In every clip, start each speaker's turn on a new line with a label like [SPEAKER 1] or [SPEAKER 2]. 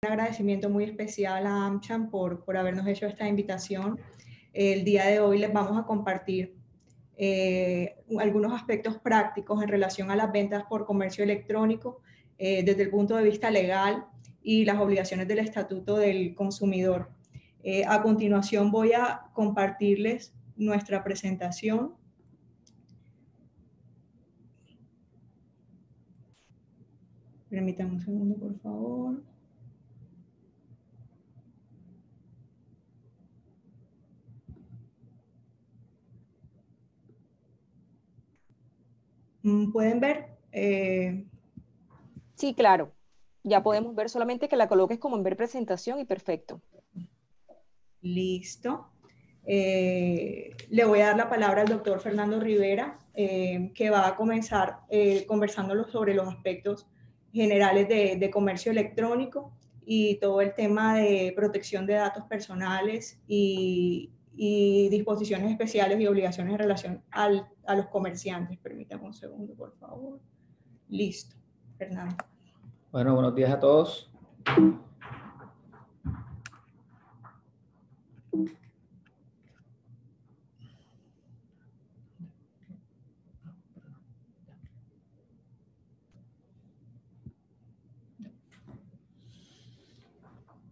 [SPEAKER 1] agradecimiento muy especial a AmCham por habernos hecho esta invitación. El día de hoy les vamos a compartir algunos aspectos prácticos en relación a las ventas por comercio electrónico desde el punto de vista legal y las obligaciones del Estatuto del Consumidor. A continuación voy a compartirles nuestra presentación. Permítanme un segundo, por favor. ¿Pueden ver?
[SPEAKER 2] Sí, claro. Ya podemos ver, solamente que la coloques como en ver presentación y perfecto.
[SPEAKER 1] Listo. Le voy a dar la palabra al doctor Fernando Rivera, que va a comenzar conversándolos sobre los aspectos generales de comercio electrónico y todo el tema de protección de datos personales y disposiciones especiales y obligaciones en relación a los comerciantes. Permítame un segundo, por favor. Listo, Fernando.
[SPEAKER 3] Bueno, buenos días a todos.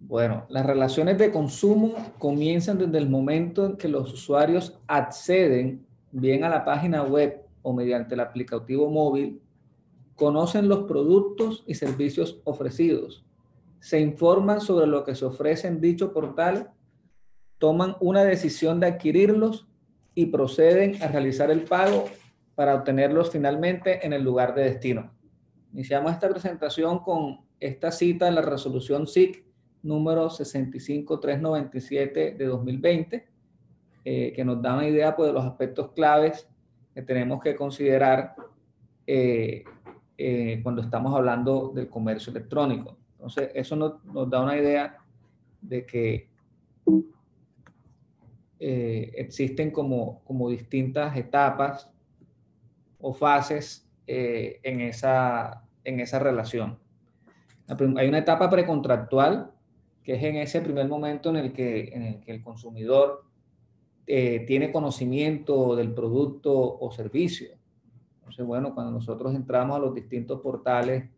[SPEAKER 3] Bueno, las relaciones de consumo comienzan desde el momento en que los usuarios acceden bien a la página web o mediante el aplicativo móvil, conocen los productos y servicios ofrecidos, se informan sobre lo que se ofrece en dicho portal, toman una decisión de adquirirlos y proceden a realizar el pago para obtenerlos finalmente en el lugar de destino. Iniciamos esta presentación con esta cita en la resolución SIC número 65397 de 2020, que nos da una idea pues, de los aspectos claves que tenemos que considerar cuando estamos hablando del comercio electrónico. Entonces, eso nos da una idea de que existen como distintas etapas o fases en esa relación. Hay una etapa precontractual, que es en ese primer momento en el que el consumidor tiene conocimiento del producto o servicio. Entonces, bueno, cuando nosotros entramos a los distintos portales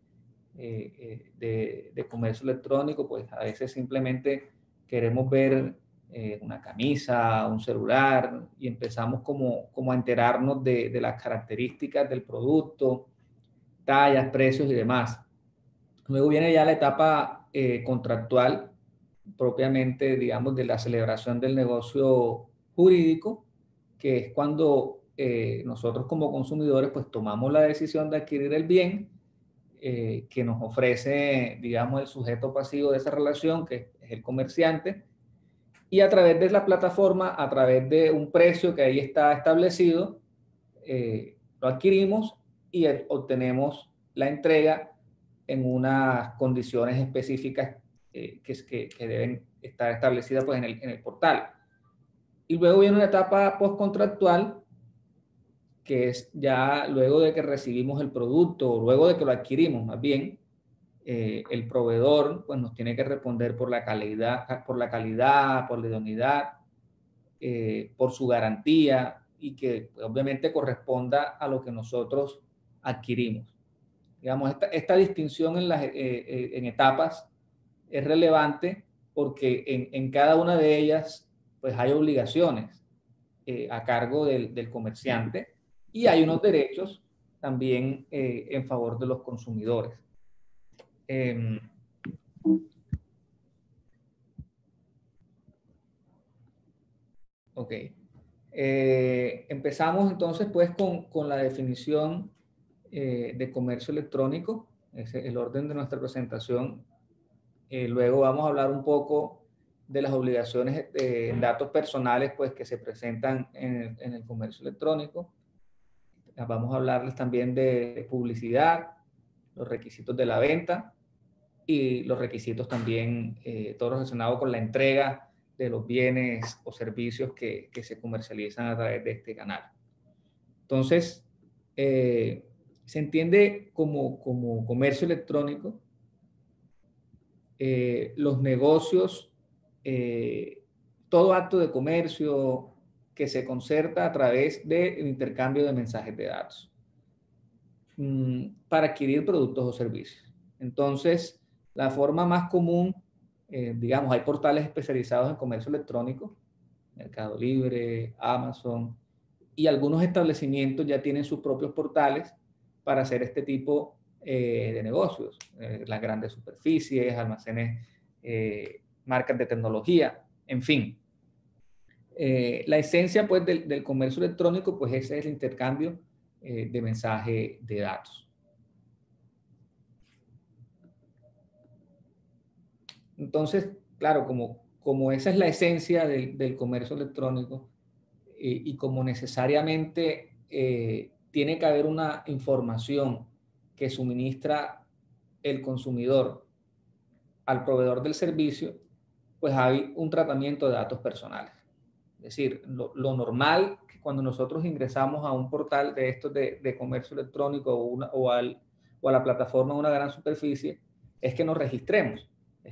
[SPEAKER 3] de comercio electrónico, pues a veces simplemente queremos ver una camisa, un celular, y empezamos como a enterarnos de las características del producto, tallas, precios y demás. Luego viene ya la etapa contractual, propiamente, digamos, de la celebración del negocio jurídico, que es cuando nosotros como consumidores pues tomamos la decisión de adquirir el bien que nos ofrece, digamos, el sujeto pasivo de esa relación, que es el comerciante, y a través de la plataforma, a través de un precio que ahí está establecido, lo adquirimos y obtenemos la entrega en unas condiciones específicas que deben estar establecidas pues, en el portal. Y luego viene una etapa postcontractual, que es ya luego de que recibimos el producto, o luego de que lo adquirimos más bien, el proveedor pues, nos tiene que responder por la calidad, por la idoneidad, por su garantía y que obviamente corresponda a lo que nosotros adquirimos. Digamos, esta distinción en etapas es relevante porque en cada una de ellas pues hay obligaciones a cargo del comerciante y hay unos derechos también en favor de los consumidores. Ok. Empezamos entonces pues con la definición de comercio electrónico. Ese es el orden de nuestra presentación. Luego vamos a hablar un poco de las obligaciones en datos personales pues, que se presentan en el comercio electrónico. Vamos a hablarles también de publicidad, los requisitos de la venta y los requisitos también, todo relacionado con la entrega de los bienes o servicios que se comercializan a través de este canal. Entonces, se entiende como comercio electrónico los negocios, todo acto de comercio que se concerta a través del intercambio de mensajes de datos para adquirir productos o servicios. Entonces, la forma más común, digamos, hay portales especializados en comercio electrónico, Mercado Libre, Amazon, y algunos establecimientos ya tienen sus propios portales para hacer este tipo de negocios. Las grandes superficies, almacenes, marcas de tecnología, en fin. La esencia pues, del comercio electrónico, pues ese es el intercambio de mensaje de datos. Entonces, claro, como esa es la esencia del comercio electrónico y como necesariamente tiene que haber una información que suministra el consumidor al proveedor del servicio, pues hay un tratamiento de datos personales. Es decir, lo normal que cuando nosotros ingresamos a un portal de estos de comercio electrónico o a la plataforma de una gran superficie es que nos registremos.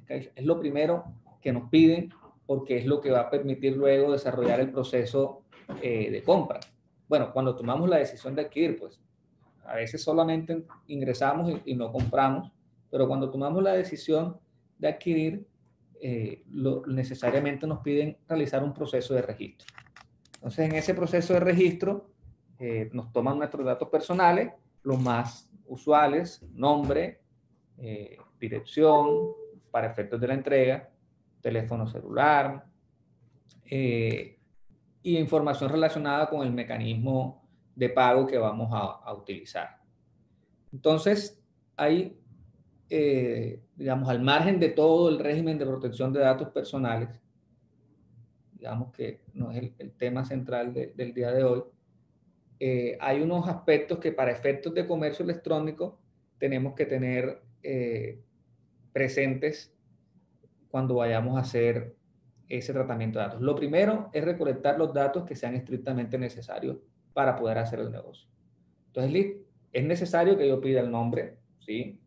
[SPEAKER 3] Es lo primero que nos piden porque es lo que va a permitir luego desarrollar el proceso de compra. Bueno, cuando tomamos la decisión de adquirir, pues a veces solamente ingresamos y no compramos, pero cuando tomamos la decisión de adquirir, necesariamente nos piden realizar un proceso de registro. Entonces, en ese proceso de registro, nos toman nuestros datos personales, los más usuales, nombre, dirección, para efectos de la entrega, teléfono celular, y información relacionada con el mecanismo de pago que vamos a utilizar. Entonces, hay, digamos, al margen de todo el régimen de protección de datos personales, digamos que no es el tema central del día de hoy, hay unos aspectos que para efectos de comercio electrónico tenemos que tener presentes cuando vayamos a hacer ese tratamiento de datos. Lo primero es recolectar los datos que sean estrictamente necesarios para poder hacer el negocio. Entonces, es necesario que yo pida el nombre, ¿sí?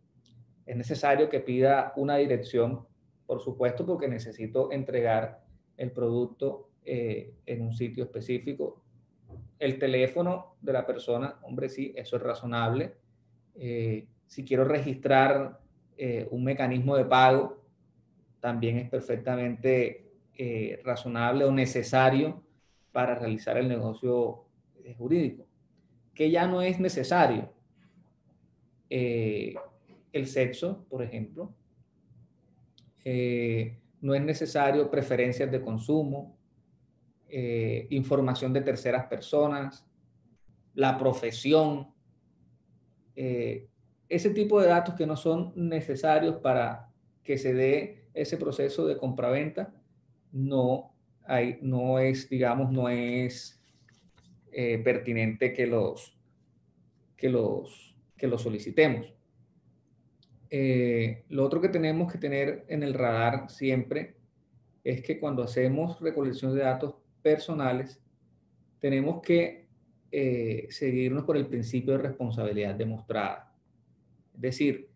[SPEAKER 3] Es necesario que pida una dirección, por supuesto, porque necesito entregar el producto en un sitio específico. El teléfono de la persona, hombre, sí, eso es razonable. Si quiero registrar un mecanismo de pago, también es perfectamente razonable o necesario para realizar el negocio jurídico. Que ya no es necesario. El sexo, por ejemplo. No es necesario preferencias de consumo, información de terceras personas, la profesión, ese tipo de datos que no son necesarios para que se dé ese proceso de compraventa, no es, digamos, no es pertinente que los solicitemos. Lo otro que tenemos que tener en el radar siempre es que cuando hacemos recolección de datos personales, tenemos que seguirnos por el principio de responsabilidad demostrada. Es decir,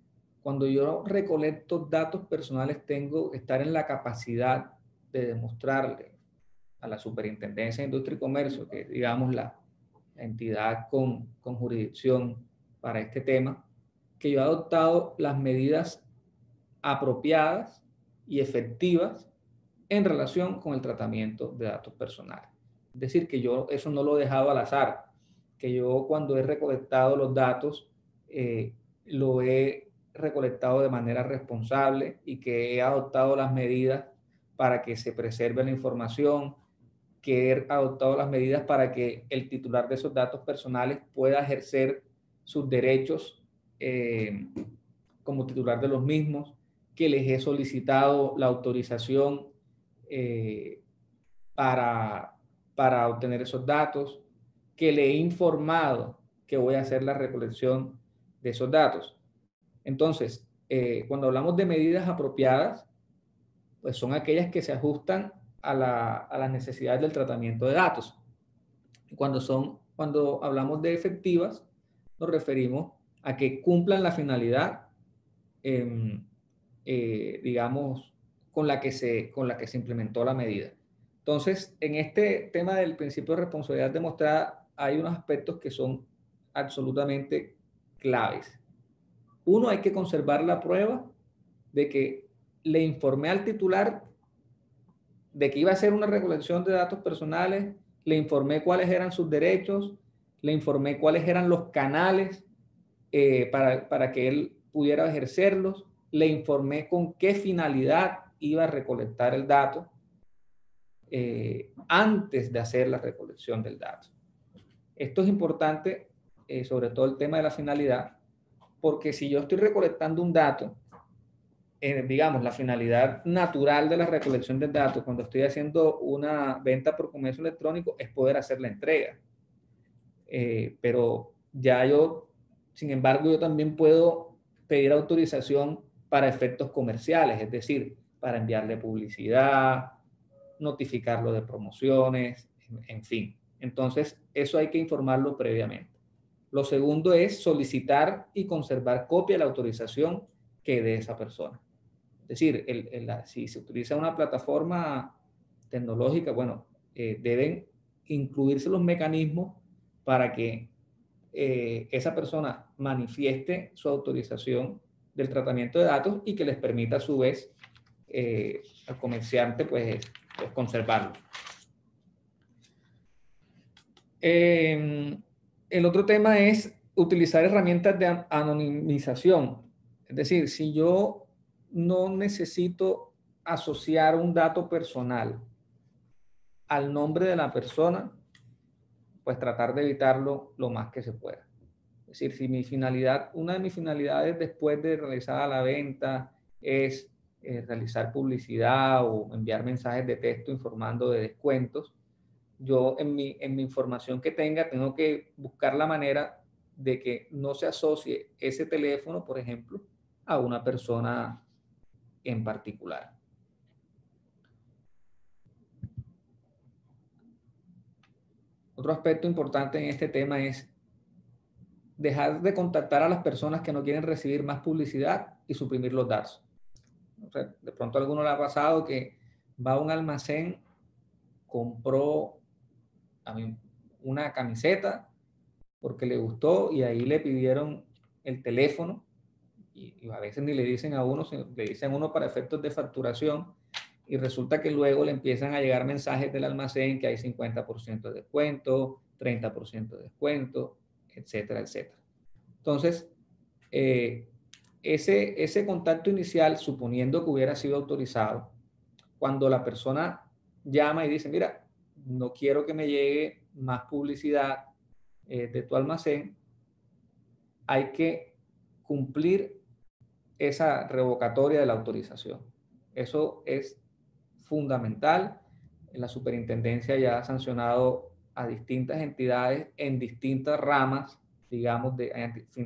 [SPEAKER 3] cuando yo recolecto datos personales, tengo que estar en la capacidad de demostrarle a la Superintendencia de Industria y Comercio, que es, digamos, la entidad con jurisdicción para este tema, que yo he adoptado las medidas apropiadas y efectivas en relación con el tratamiento de datos personales. Es decir, que yo eso no lo he dejado al azar, que yo cuando he recolectado los datos, lo he recolectado de manera responsable y que he adoptado las medidas para que se preserve la información, que he adoptado las medidas para que el titular de esos datos personales pueda ejercer sus derechos como titular de los mismos, que les he solicitado la autorización para obtener esos datos, que le he informado que voy a hacer la recolección de esos datos. Entonces, cuando hablamos de medidas apropiadas, pues son aquellas que se ajustan a las necesidades del tratamiento de datos. Cuando hablamos de efectivas, nos referimos a que cumplan la finalidad digamos, con la que se implementó la medida. Entonces, en este tema del principio de responsabilidad demostrada, hay unos aspectos que son absolutamente claves. Uno, hay que conservar la prueba de que le informé al titular de que iba a hacer una recolección de datos personales, le informé cuáles eran sus derechos, le informé cuáles eran los canales para que él pudiera ejercerlos, le informé con qué finalidad iba a recolectar el dato antes de hacer la recolección del dato. Esto es importante, sobre todo el tema de la finalidad, porque si yo estoy recolectando un dato, digamos, la finalidad natural de la recolección del dato cuando estoy haciendo una venta por comercio electrónico es poder hacer la entrega. Pero ya sin embargo, yo también puedo pedir autorización para efectos comerciales, es decir, para enviarle publicidad, notificarlo de promociones, en fin. Entonces, eso hay que informarlo previamente. Lo segundo es solicitar y conservar copia de la autorización que dé esa persona. Es decir, si se utiliza una plataforma tecnológica, bueno, deben incluirse los mecanismos para que esa persona manifieste su autorización del tratamiento de datos y que les permita a su vez al comerciante pues conservarlo. El otro tema es utilizar herramientas de anonimización. Es decir, si yo no necesito asociar un dato personal al nombre de la persona, pues tratar de evitarlo lo más que se pueda. Es decir, si una de mis finalidades después de realizar la venta es realizar publicidad o enviar mensajes de texto informando de descuentos, yo en mi información que tengo que buscar la manera de que no se asocie ese teléfono, por ejemplo, a una persona en particular. Otro aspecto importante en este tema es dejar de contactar a las personas que no quieren recibir más publicidad y suprimir los datos. O sea, de pronto a alguno le ha pasado que va a un almacén, compró una camiseta porque le gustó y ahí le pidieron el teléfono y a veces ni le dicen a uno, sino le dicen a uno para efectos de facturación y resulta que luego le empiezan a llegar mensajes del almacén que hay 50% de descuento, 30% de descuento, etcétera, etcétera. Entonces, ese contacto inicial, suponiendo que hubiera sido autorizado, cuando la persona llama y dice, mira, no quiero que me llegue más publicidad de tu almacén, hay que cumplir esa revocatoria de la autorización. Eso es fundamental. La superintendencia ya ha sancionado a distintas entidades en distintas ramas, digamos, de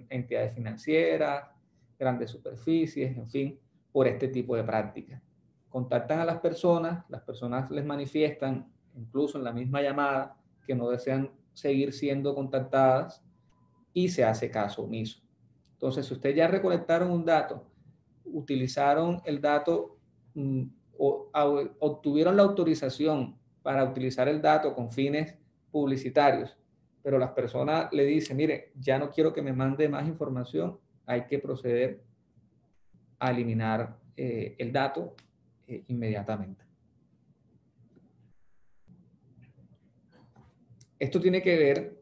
[SPEAKER 3] entidades financieras, grandes superficies, en fin, por este tipo de prácticas. Contactan a las personas les manifiestan, incluso en la misma llamada, que no desean seguir siendo contactadas y se hace caso omiso. Entonces, si ustedes ya recolectaron un dato, utilizaron el dato o obtuvieron la autorización para utilizar el dato con fines publicitarios, pero las personas le dicen, mire, ya no quiero que me mande más información, hay que proceder a eliminar el dato inmediatamente. Esto tiene que ver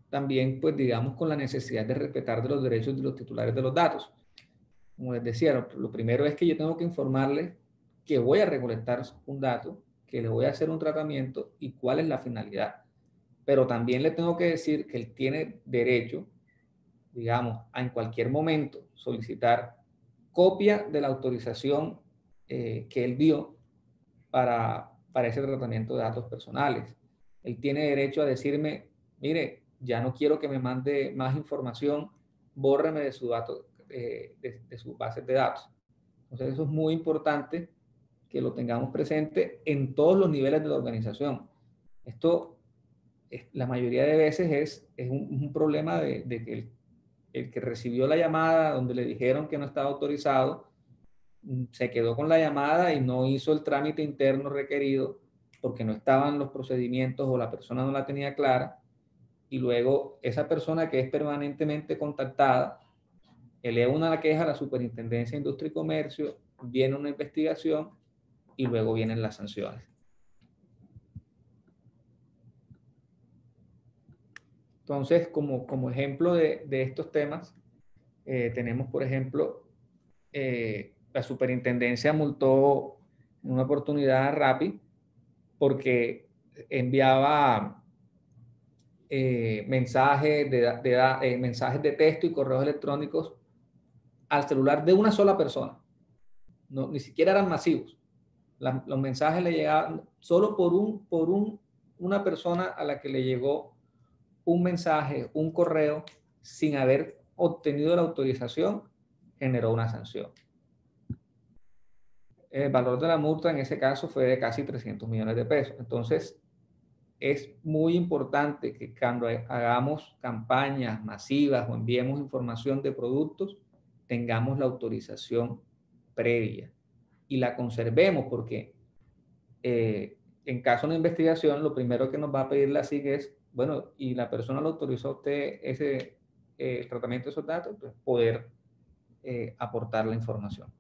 [SPEAKER 3] también, pues digamos, con la necesidad de respetar de los derechos de los titulares de los datos. Como les decía, lo primero es que yo tengo que informarles que voy a recolectar un dato, que le voy a hacer un tratamiento y cuál es la finalidad. Pero también le tengo que decir que él tiene derecho, digamos, a en cualquier momento solicitar copia de la autorización que él dio para ese tratamiento de datos personales. Él tiene derecho a decirme, mire, ya no quiero que me mande más información, bórreme de su dato, de sus bases de datos. Entonces eso es muy importante que lo tengamos presente en todos los niveles de la organización. Esto, la mayoría de veces es un problema de que el que recibió la llamada donde le dijeron que no estaba autorizado, se quedó con la llamada y no hizo el trámite interno requerido porque no estaban los procedimientos o la persona no la tenía clara, y luego esa persona que es permanentemente contactada eleva una queja a la Superintendencia de Industria y Comercio, viene una investigación y luego vienen las sanciones. Entonces, como ejemplo de estos temas, tenemos, por ejemplo, la superintendencia multó en una oportunidad a Rappi porque enviaba mensajes de texto y correos electrónicos al celular de una sola persona. No, ni siquiera eran masivos. Los mensajes le llegaban solo por una persona a la que le llegó un mensaje, un correo, sin haber obtenido la autorización, generó una sanción. El valor de la multa en ese caso fue de casi 300 millones de pesos. Entonces, es muy importante que cuando hagamos campañas masivas o enviemos información de productos, tengamos la autorización previa y la conservemos, porque en caso de una investigación, lo primero que nos va a pedir la SIC es, bueno, y la persona lo autorizó a usted el tratamiento de esos datos, pues poder aportar la información.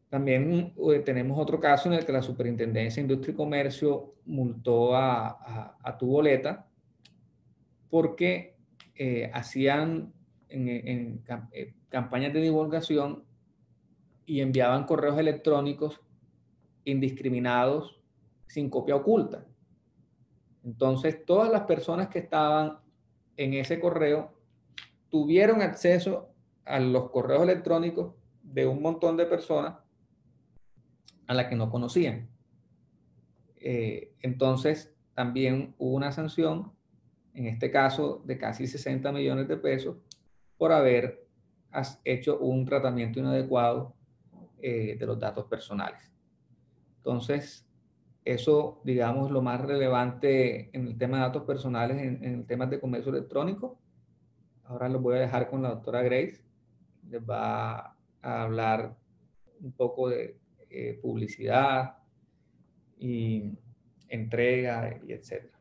[SPEAKER 3] También tenemos otro caso en el que la Superintendencia de Industria y Comercio multó a Tu Boleta porque hacían campañas de divulgación y enviaban correos electrónicos indiscriminados sin copia oculta. Entonces, todas las personas que estaban en ese correo tuvieron acceso a los correos electrónicos de un montón de personas a las que no conocían. Entonces, también hubo una sanción, en este caso de casi 60 millones de pesos, por haber hecho un tratamiento inadecuado de los datos personales. Entonces, eso, digamos, lo más relevante en el tema de datos personales, en el tema de comercio electrónico. Ahora los voy a dejar con la doctora Grace. Les va a hablar un poco de publicidad y entrega y etcétera.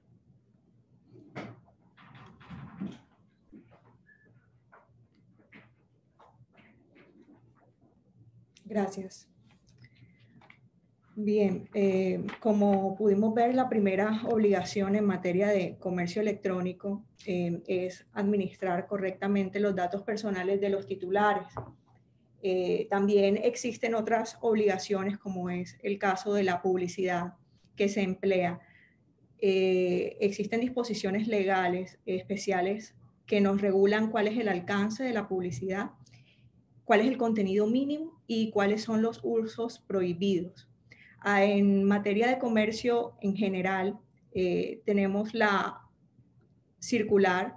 [SPEAKER 1] Gracias. Bien, como pudimos ver, la primera obligación en materia de comercio electrónico es administrar correctamente los datos personales de los titulares. También existen otras obligaciones, como es el caso de la publicidad que se emplea. Existen disposiciones legales especiales que nos regulan cuál es el alcance de la publicidad, cuál es el contenido mínimo y cuáles son los usos prohibidos. En materia de comercio en general, tenemos la circular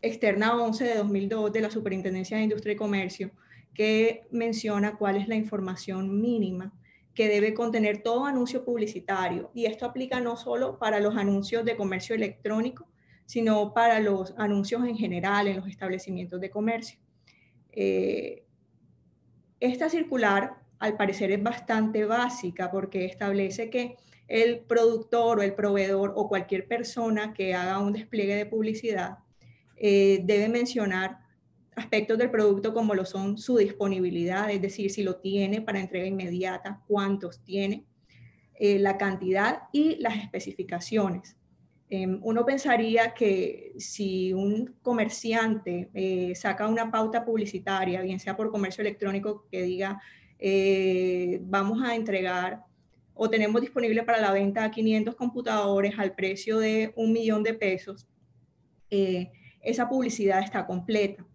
[SPEAKER 1] externa 11 de 2002 de la Superintendencia de Industria y Comercio, que menciona cuál es la información mínima que debe contener todo anuncio publicitario. Y esto aplica no solo para los anuncios de comercio electrónico, sino para los anuncios en general en los establecimientos de comercio. Esta circular, al parecer, es bastante básica porque establece que el productor o el proveedor o cualquier persona que haga un despliegue de publicidad debe mencionar aspectos del producto como lo son su disponibilidad, es decir, si lo tiene para entrega inmediata, cuántos tiene, la cantidad y las especificaciones. Uno pensaría que si un comerciante saca una pauta publicitaria, bien sea por comercio electrónico, que diga vamos a entregar o tenemos disponible para la venta 500 computadores al precio de 1 millón de pesos, esa publicidad está completa.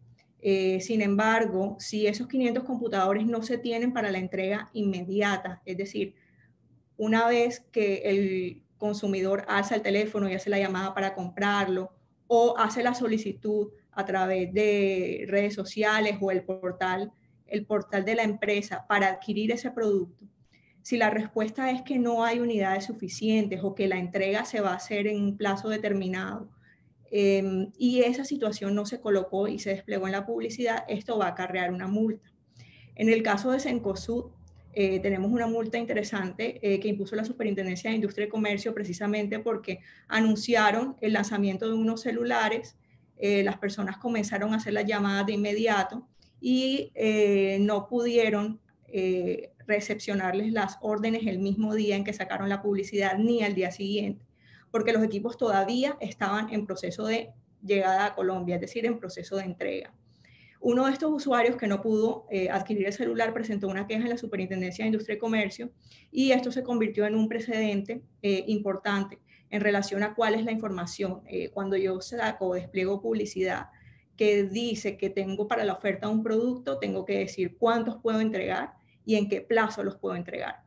[SPEAKER 1] Sin embargo, si esos 500 computadores no se tienen para la entrega inmediata, es decir, una vez que el consumidor alza el teléfono y hace la llamada para comprarlo o hace la solicitud a través de redes sociales o el portal de la empresa para adquirir ese producto, si la respuesta es que no hay unidades suficientes o que la entrega se va a hacer en un plazo determinado, y esa situación no se colocó y se desplegó en la publicidad, esto va a acarrear una multa. En el caso de Cencosud, tenemos una multa interesante que impuso la Superintendencia de Industria y Comercio precisamente porque anunciaron el lanzamiento de unos celulares, las personas comenzaron a hacer las llamadas de inmediato y no pudieron recepcionarles las órdenes el mismo día en que sacaron la publicidad ni al día siguiente, porque los equipos todavía estaban en proceso de llegada a Colombia, es decir, en proceso de entrega. Uno de estos usuarios que no pudo adquirir el celular presentó una queja en la Superintendencia de Industria y Comercio y esto se convirtió en un precedente importante en relación a cuál es la información. Cuando yo saco o despliego publicidad que dice que tengo para la oferta un producto, tengo que decir cuántos puedo entregar y en qué plazo los puedo entregar.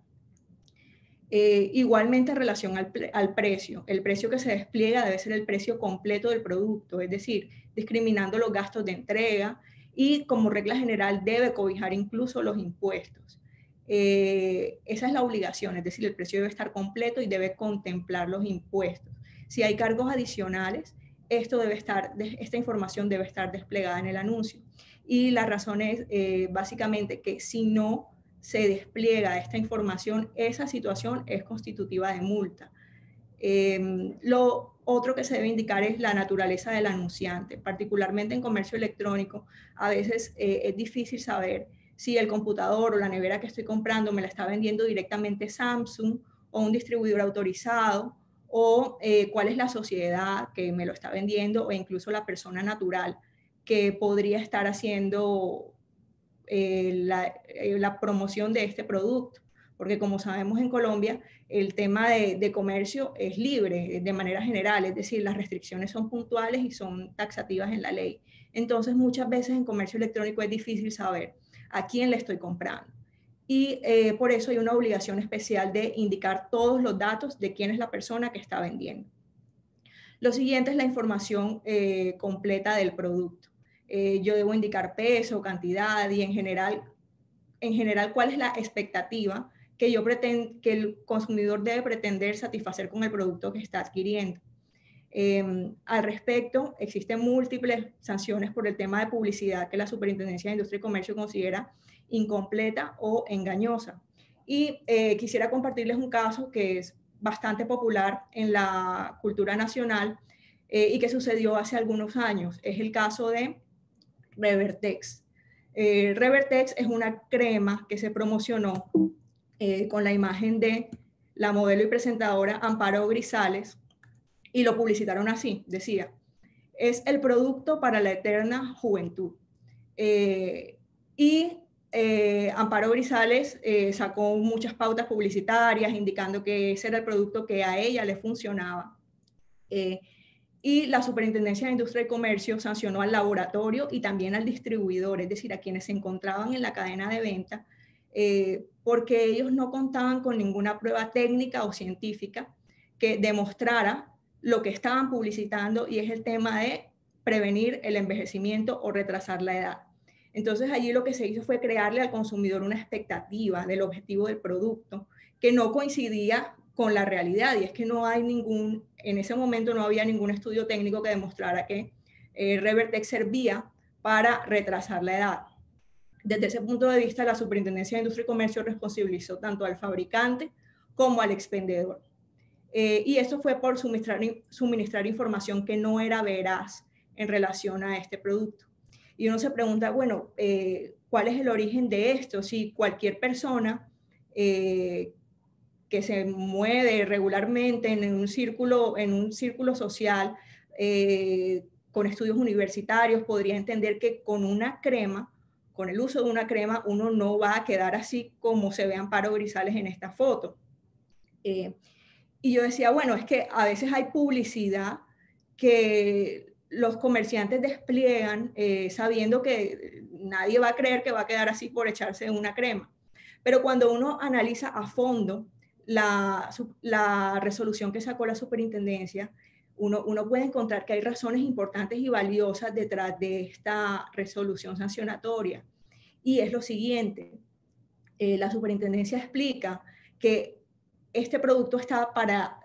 [SPEAKER 1] Igualmente en relación al precio, el precio que se despliega debe ser el precio completo del producto, es decir, discriminando los gastos de entrega y como regla general debe cobijar incluso los impuestos. Esa es la obligación, es decir, el precio debe estar completo y debe contemplar los impuestos. Si hay cargos adicionales, esta información debe estar desplegada en el anuncio. Y la razón es básicamente que si no se despliega esta información, esa situación es constitutiva de multa. Lo otro que se debe indicar es la naturaleza del anunciante, particularmente en comercio electrónico. A veces es difícil saber si el computador o la nevera que estoy comprando me la está vendiendo directamente Samsung o un distribuidor autorizado, o cuál es la sociedad que me lo está vendiendo o incluso la persona natural que podría estar haciendo la promoción de este producto, porque como sabemos en Colombia, el tema de comercio es libre de manera general, es decir, las restricciones son puntuales y son taxativas en la ley. Entonces, muchas veces en comercio electrónico es difícil saber a quién le estoy comprando. Y por eso hay una obligación especial de indicar todos los datos de quién es la persona que está vendiendo. Lo siguiente es la información completa del producto. Yo debo indicar peso, cantidad y en general cuál es la expectativa que que el consumidor debe pretender satisfacer con el producto que está adquiriendo. Al respecto, existen múltiples sanciones por el tema de publicidad que la Superintendencia de Industria y Comercio considera incompleta o engañosa. Y quisiera compartirles un caso que es bastante popular en la cultura nacional y que sucedió hace algunos años. Es el caso de Revertex. Revertex es una crema que se promocionó con la imagen de la modelo y presentadora Amparo Grisales y lo publicitaron así, decía, es el producto para la eterna juventud. Amparo Grisales sacó muchas pautas publicitarias indicando que ese era el producto que a ella le funcionaba. Y la Superintendencia de Industria y Comercio sancionó al laboratorio y también al distribuidor, es decir, a quienes se encontraban en la cadena de venta, porque ellos no contaban con ninguna prueba técnica o científica que demostrara lo que estaban publicitando, y es el tema de prevenir el envejecimiento o retrasar la edad. Entonces allí lo que se hizo fue crearle al consumidor una expectativa del objetivo del producto que no coincidía con la realidad, y es que no hay en ese momento no había ningún estudio técnico que demostrara que Revertex servía para retrasar la edad. Desde ese punto de vista, la Superintendencia de Industria y Comercio responsabilizó tanto al fabricante como al expendedor. Y esto fue por suministrar información que no era veraz en relación a este producto. Y uno se pregunta, bueno, ¿cuál es el origen de esto? Si cualquier persona que se mueve regularmente en un círculo social con estudios universitarios podría entender que con el uso de una crema, uno no va a quedar así como se ve Amparo Grisales en esta foto. Y yo decía, bueno, es que a veces hay publicidad que los comerciantes despliegan sabiendo que nadie va a creer que va a quedar así por echarse una crema. Pero cuando uno analiza a fondo la resolución que sacó la superintendencia, uno puede encontrar que hay razones importantes y valiosas detrás de esta resolución sancionatoria. Y es lo siguiente, la superintendencia explica que este producto está para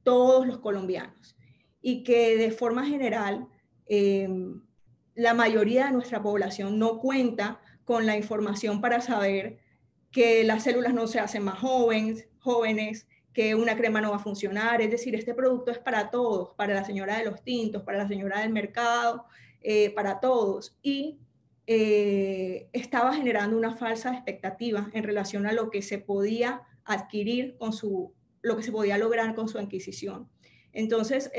[SPEAKER 1] todos los colombianos y que de forma general la mayoría de nuestra población no cuenta con la información para saber que las células no se hacen más jóvenes, que una crema no va a funcionar. Es decir, este producto es para todos, para la señora de los tintos, para la señora del mercado, para todos. Y estaba generando una falsa expectativa en relación a lo que se podía adquirir con lo que se podía lograr con su adquisición. Entonces,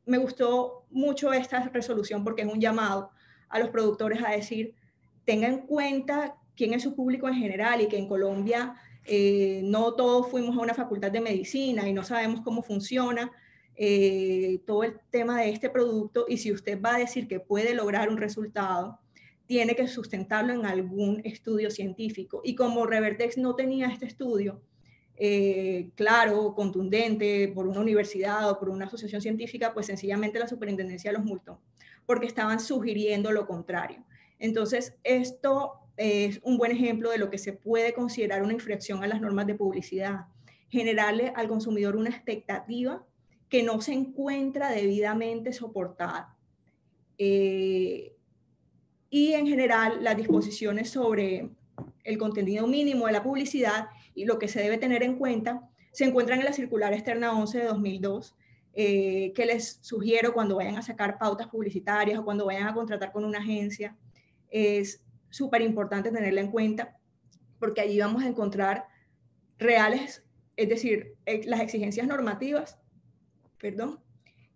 [SPEAKER 1] me gustó mucho esta resolución porque es un llamado a los productores a decir, tengan en cuenta quién es su público en general y que en Colombia no todos fuimos a una facultad de medicina y no sabemos cómo funciona todo el tema de este producto, y si usted va a decir que puede lograr un resultado, tiene que sustentarlo en algún estudio científico. Y como Revertex no tenía este estudio claro, contundente, por una universidad o por una asociación científica, pues sencillamente la superintendencia los multó, porque estaban sugiriendo lo contrario. Entonces, esto es un buen ejemplo de lo que se puede considerar una infracción a las normas de publicidad, generarle al consumidor una expectativa que no se encuentra debidamente soportada. Y en general, las disposiciones sobre el contenido mínimo de la publicidad y lo que se debe tener en cuenta se encuentran en la circular externa 11 de 2002, que les sugiero cuando vayan a sacar pautas publicitarias o cuando vayan a contratar con una agencia. Es súper importante tenerla en cuenta porque allí vamos a encontrar reales, es decir, las exigencias normativas,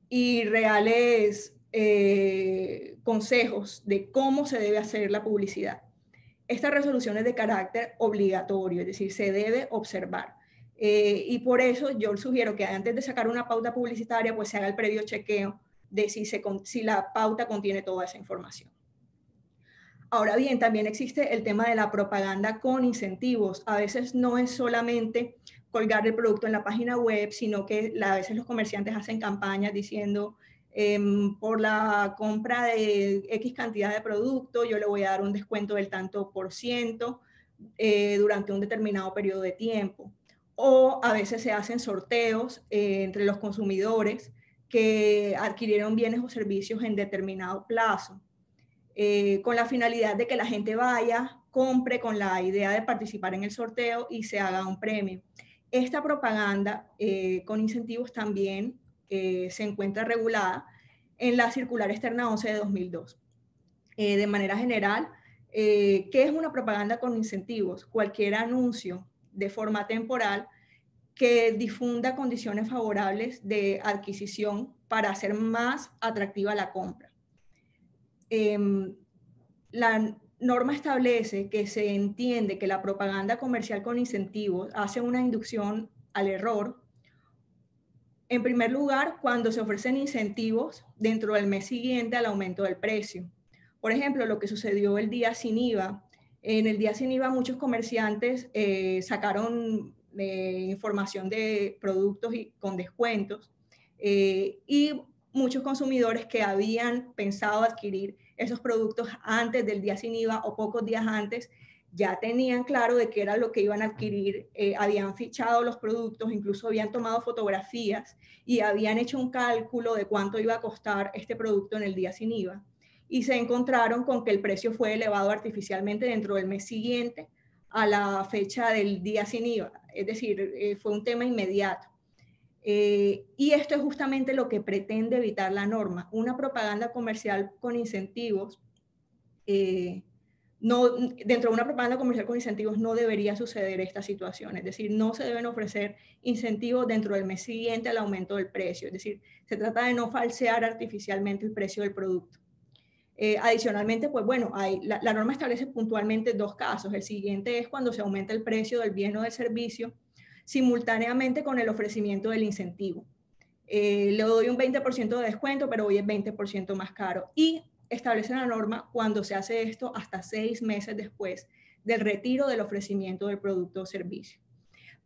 [SPEAKER 1] y reales consejos de cómo se debe hacer la publicidad. Esta resolución es de carácter obligatorio, es decir, se debe observar. Y por eso yo sugiero que antes de sacar una pauta publicitaria, pues se haga el previo chequeo de si la pauta contiene toda esa información. Ahora bien, también existe el tema de la propaganda con incentivos. A veces no es solamente colgar el producto en la página web, sino que a veces los comerciantes hacen campañas diciendo por la compra de X cantidad de producto, yo le voy a dar un descuento del tanto por ciento durante un determinado periodo de tiempo. O a veces se hacen sorteos entre los consumidores que adquirieron bienes o servicios en determinado plazo, con la finalidad de que la gente vaya, compre con la idea de participar en el sorteo y se haga un premio. Esta propaganda con incentivos también se encuentra regulada en la circular externa 11 de 2002. De manera general, ¿qué es una propaganda con incentivos? Cualquier anuncio de forma temporal que difunda condiciones favorables de adquisición para hacer más atractiva la compra. La norma establece que se entiende que la propaganda comercial con incentivos hace una inducción al error. En primer lugar, cuando se ofrecen incentivos dentro del mes siguiente al aumento del precio. Por ejemplo, lo que sucedió el día sin IVA. En el día sin IVA muchos comerciantes sacaron información de productos con descuentos y muchos consumidores que habían pensado adquirir esos productos antes del día sin IVA o pocos días antes, ya tenían claro de qué era lo que iban a adquirir, habían fichado los productos, incluso habían tomado fotografías y habían hecho un cálculo de cuánto iba a costar este producto en el día sin IVA. Y se encontraron con que el precio fue elevado artificialmente dentro del mes siguiente a la fecha del día sin IVA. Es decir, fue un tema inmediato. Y esto es justamente lo que pretende evitar la norma. Una propaganda comercial con incentivos dentro de una propaganda comercial con incentivos no debería suceder esta situación, es decir, no se deben ofrecer incentivos dentro del mes siguiente al aumento del precio, es decir, se trata de no falsear artificialmente el precio del producto. Adicionalmente, pues bueno, la norma establece puntualmente dos casos. El siguiente es cuando se aumenta el precio del bien o del servicio simultáneamente con el ofrecimiento del incentivo. Le doy un 20% de descuento, pero hoy es 20% más caro. Y establece la norma cuando se hace esto hasta 6 meses después del retiro del ofrecimiento del producto o servicio.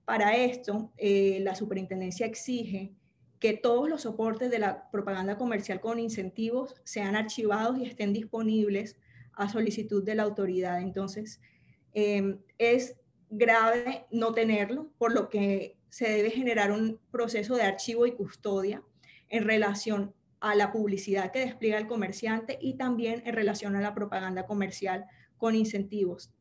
[SPEAKER 1] Para esto, la superintendencia exige que todos los soportes de la propaganda comercial con incentivos sean archivados y estén disponibles a solicitud de la autoridad. Entonces, es grave no tenerlo, por lo que se debe generar un proceso de archivo y custodia en relación a la publicidad que despliega el comerciante y también en relación a la propaganda comercial con incentivos.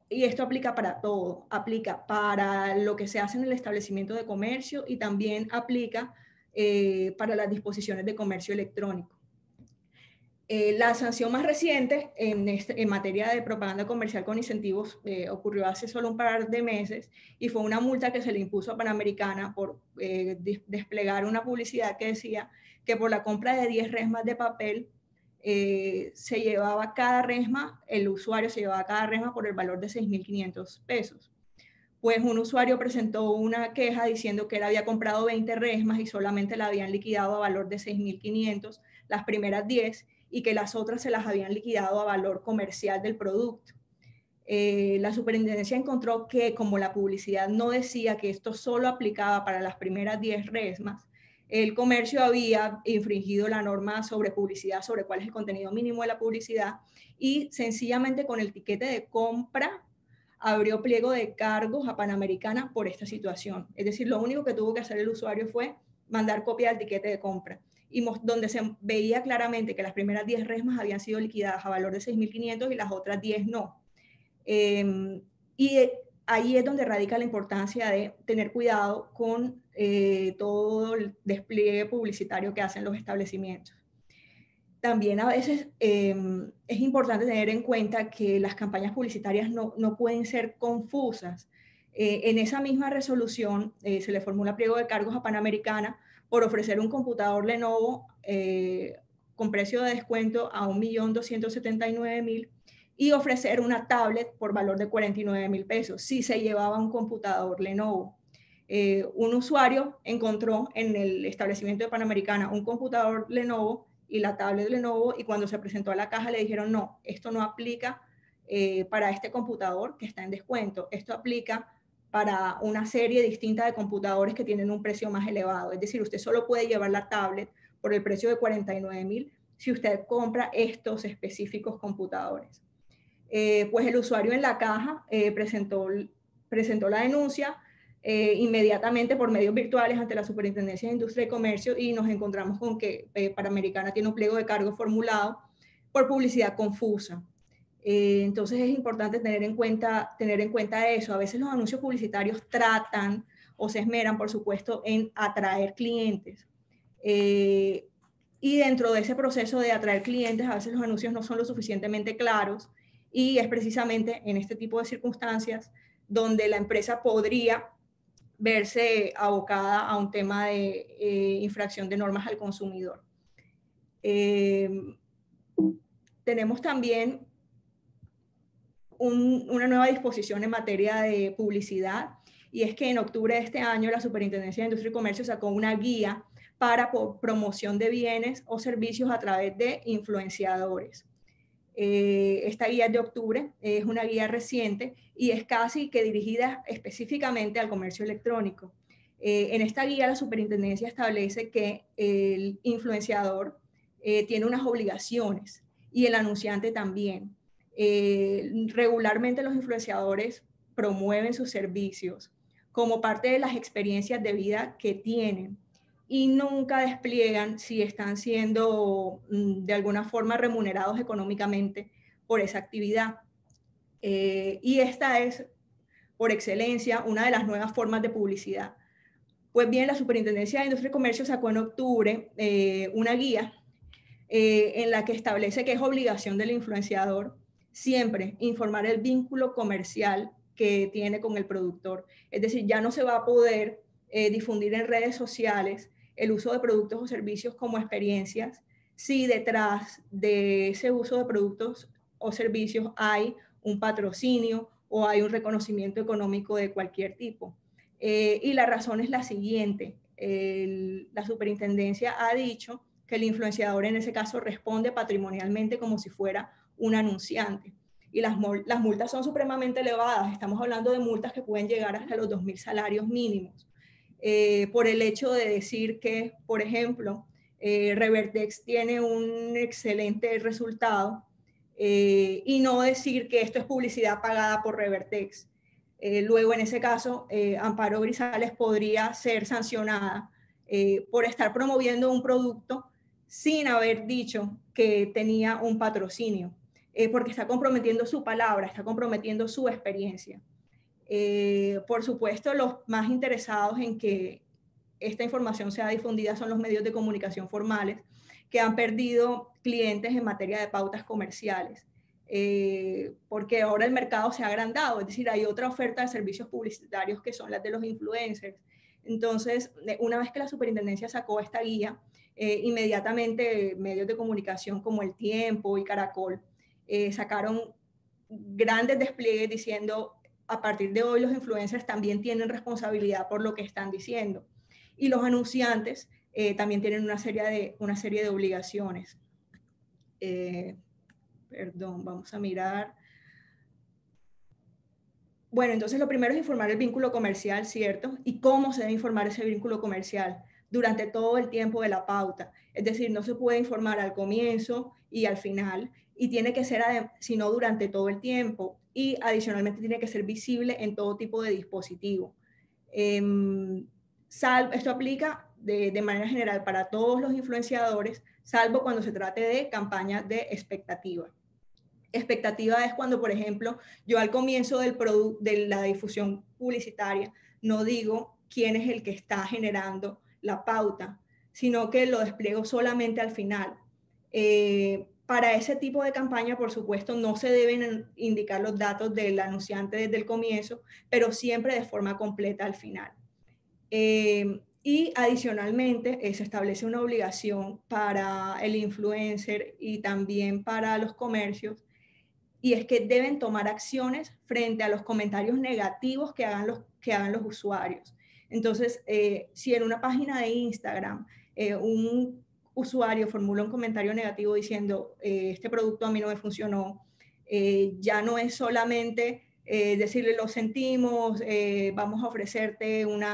[SPEAKER 1] Y esto aplica para todo, aplica para lo que se hace en el establecimiento de comercio y también aplica para las disposiciones de comercio electrónico. La sanción más reciente en materia de propaganda comercial con incentivos ocurrió hace solo un par de meses y fue una multa que se le impuso a Panamericana por desplegar una publicidad que decía que por la compra de 10 resmas de papel se llevaba cada resma, el usuario se llevaba cada resma por el valor de 6.500 pesos. Pues un usuario presentó una queja diciendo que él había comprado 20 resmas y solamente la habían liquidado a valor de 6.500, las primeras 10, y que las otras se las habían liquidado a valor comercial del producto. La superintendencia encontró que como la publicidad no decía que esto solo aplicaba para las primeras 10 resmas, el comercio había infringido la norma sobre publicidad, sobre cuál es el contenido mínimo de la publicidad, y sencillamente con el tiquete de compra abrió pliego de cargos a Panamericana por esta situación. Es decir, lo único que tuvo que hacer el usuario fue mandar copia del tiquete de compra, y donde se veía claramente que las primeras 10 resmas habían sido liquidadas a valor de 6.500 y las otras 10 no. Y ahí es donde radica la importancia de tener cuidado con todo el despliegue publicitario que hacen los establecimientos. También a veces es importante tener en cuenta que las campañas publicitarias no pueden ser confusas. En esa misma resolución se le formula pliego de cargos a Panamericana por ofrecer un computador Lenovo con precio de descuento a 1.279.000 y ofrecer una tablet por valor de 49.000 pesos si se llevaba un computador Lenovo. Un usuario encontró en el establecimiento de Panamericana un computador Lenovo y la tablet Lenovo, y cuando se presentó a la caja le dijeron no, esto no aplica para este computador que está en descuento, esto aplica para una serie distinta de computadores que tienen un precio más elevado, es decir, usted solo puede llevar la tablet por el precio de 49.000 si usted compra estos específicos computadores. Pues el usuario en la caja presentó la denuncia inmediatamente por medios virtuales ante la Superintendencia de Industria y Comercio, y nos encontramos con que Panamericana tiene un pliego de cargo formulado por publicidad confusa. Entonces es importante tener en cuenta eso. A veces los anuncios publicitarios tratan o se esmeran, por supuesto, en atraer clientes. Y dentro de ese proceso de atraer clientes, a veces los anuncios no son lo suficientemente claros, y es precisamente en este tipo de circunstancias donde la empresa podría verse abocada a un tema de infracción de normas al consumidor. Tenemos también una nueva disposición en materia de publicidad, y es que en octubre de este año la Superintendencia de Industria y Comercio sacó una guía para promoción de bienes o servicios a través de influenciadores. Esta guía es de octubre, es una guía reciente y es casi que dirigida específicamente al comercio electrónico. En esta guía la superintendencia establece que el influenciador tiene unas obligaciones y el anunciante también. Regularmente los influenciadores promueven sus servicios como parte de las experiencias de vida que tienen, y nunca despliegan si están siendo de alguna forma remunerados económicamente por esa actividad. Y esta es, por excelencia, una de las nuevas formas de publicidad. Pues bien, la Superintendencia de Industria y Comercio sacó en octubre una guía en la que establece que es obligación del influenciador siempre informar el vínculo comercial que tiene con el productor. Es decir, ya no se va a poder difundir en redes sociales el uso de productos o servicios como experiencias si detrás de ese uso de productos o servicios hay un patrocinio o hay un reconocimiento económico de cualquier tipo. Y la razón es la siguiente: la superintendencia ha dicho que el influenciador en ese caso responde patrimonialmente como si fuera un anunciante. Y las multas son supremamente elevadas. Estamos hablando de multas que pueden llegar hasta los 2.000 salarios mínimos. Por el hecho de decir que, por ejemplo, Revertex tiene un excelente resultado y no decir que esto es publicidad pagada por Revertex. Luego, en ese caso, Amparo Grisales podría ser sancionada por estar promoviendo un producto sin haber dicho que tenía un patrocinio, porque está comprometiendo su palabra, está comprometiendo su experiencia. Por supuesto, los más interesados en que esta información sea difundida son los medios de comunicación formales, que han perdido clientes en materia de pautas comerciales, porque ahora el mercado se ha agrandado, es decir, hay otra oferta de servicios publicitarios que son las de los influencers. Entonces, una vez que la superintendencia sacó esta guía, inmediatamente medios de comunicación como El Tiempo y Caracol sacaron grandes despliegues diciendo: a partir de hoy los influencers también tienen responsabilidad por lo que están diciendo. Y los anunciantes también tienen una serie de obligaciones. Perdón, vamos a mirar. Bueno, entonces lo primero es informar el vínculo comercial, ¿cierto? Y cómo se debe informar ese vínculo comercial durante todo el tiempo de la pauta. Es decir, no se puede informar al comienzo y al final, y tiene que ser, sino durante todo el tiempo. Y adicionalmente tiene que ser visible en todo tipo de dispositivo. Esto aplica de manera general para todos los influenciadores, salvo cuando se trate de campañas de expectativa. Expectativa es cuando, por ejemplo, yo al comienzo de la difusión publicitaria no digo quién es el que está generando la pauta, sino que lo despliego solamente al final. Para ese tipo de campaña, por supuesto, no se deben indicar los datos del anunciante desde el comienzo, pero siempre de forma completa al final. Y adicionalmente se establece una obligación para el influencer y también para los comercios, y es que deben tomar acciones frente a los comentarios negativos que hagan los usuarios. Entonces, si en una página de Instagram un usuario formula un comentario negativo diciendo este producto a mí no me funcionó, ya no es solamente decirle lo sentimos, vamos a ofrecerte un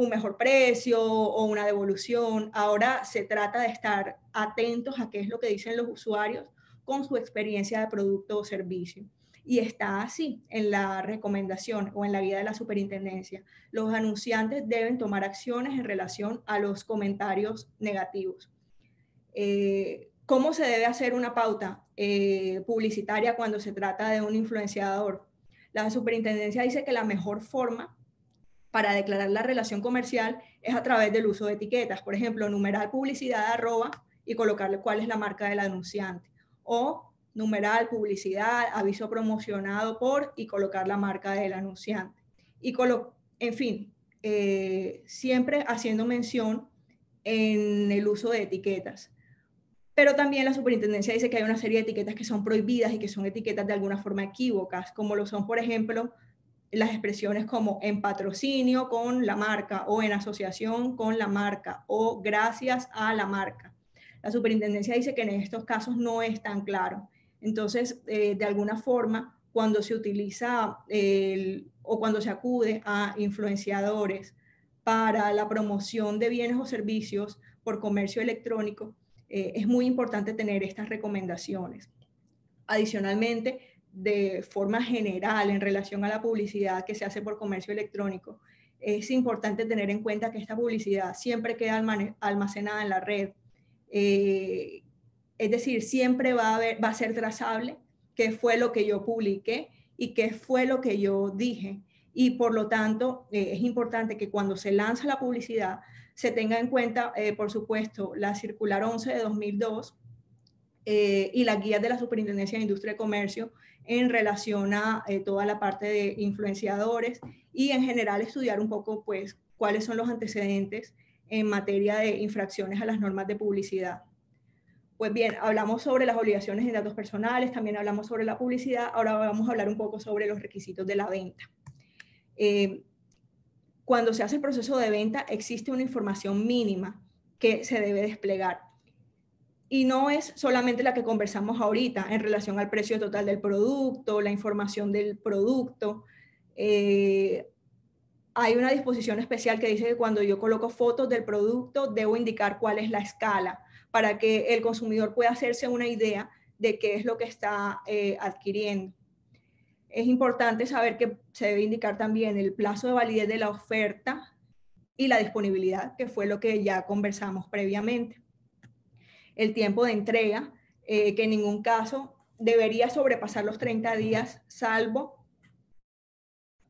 [SPEAKER 1] mejor precio o una devolución. Ahora se trata de estar atentos a qué es lo que dicen los usuarios con su experiencia de producto o servicio. Y está así en la recomendación o en la guía de la superintendencia. Los anunciantes deben tomar acciones en relación a los comentarios negativos. ¿Cómo se debe hacer una pauta publicitaria cuando se trata de un influenciador? La superintendencia dice que la mejor forma para declarar la relación comercial es a través del uso de etiquetas. Por ejemplo, numeral publicidad @ y colocarle cuál es la marca del anunciante. O numeral publicidad, aviso promocionado por, y colocar la marca del anunciante. En fin, siempre haciendo mención en el uso de etiquetas. Pero también la superintendencia dice que hay una serie de etiquetas que son prohibidas y que son etiquetas de alguna forma equívocas, como lo son, por ejemplo, las expresiones como en patrocinio con la marca o en asociación con la marca o gracias a la marca. La superintendencia dice que en estos casos no es tan claro. Entonces, de alguna forma, cuando se utiliza o cuando se acude a influenciadores para la promoción de bienes o servicios por comercio electrónico, es muy importante tener estas recomendaciones. Adicionalmente, de forma general en relación a la publicidad que se hace por comercio electrónico, es importante tener en cuenta que esta publicidad siempre queda almacenada en la red. Es decir, siempre va a ser trazable qué fue lo que yo publiqué y qué fue lo que yo dije. Y por lo tanto, es importante que cuando se lanza la publicidad se tenga en cuenta, por supuesto, la circular 11 de 2002 y las guías de la Superintendencia de Industria y Comercio en relación a toda la parte de influenciadores y en general estudiar un poco pues cuáles son los antecedentes en materia de infracciones a las normas de publicidad. Pues bien, hablamos sobre las obligaciones en datos personales, también hablamos sobre la publicidad, ahora vamos a hablar un poco sobre los requisitos de la venta. Cuando se hace el proceso de venta existe una información mínima que se debe desplegar. Y no es solamente la que conversamos ahorita en relación al precio total del producto, la información del producto. Hay una disposición especial que dice que cuando yo coloco fotos del producto, debo indicar cuál es la escala para que el consumidor pueda hacerse una idea de qué es lo que está adquiriendo. Es importante saber que se debe indicar también el plazo de validez de la oferta y la disponibilidad, que fue lo que ya conversamos previamente. El tiempo de entrega, que en ningún caso debería sobrepasar los 30 días, salvo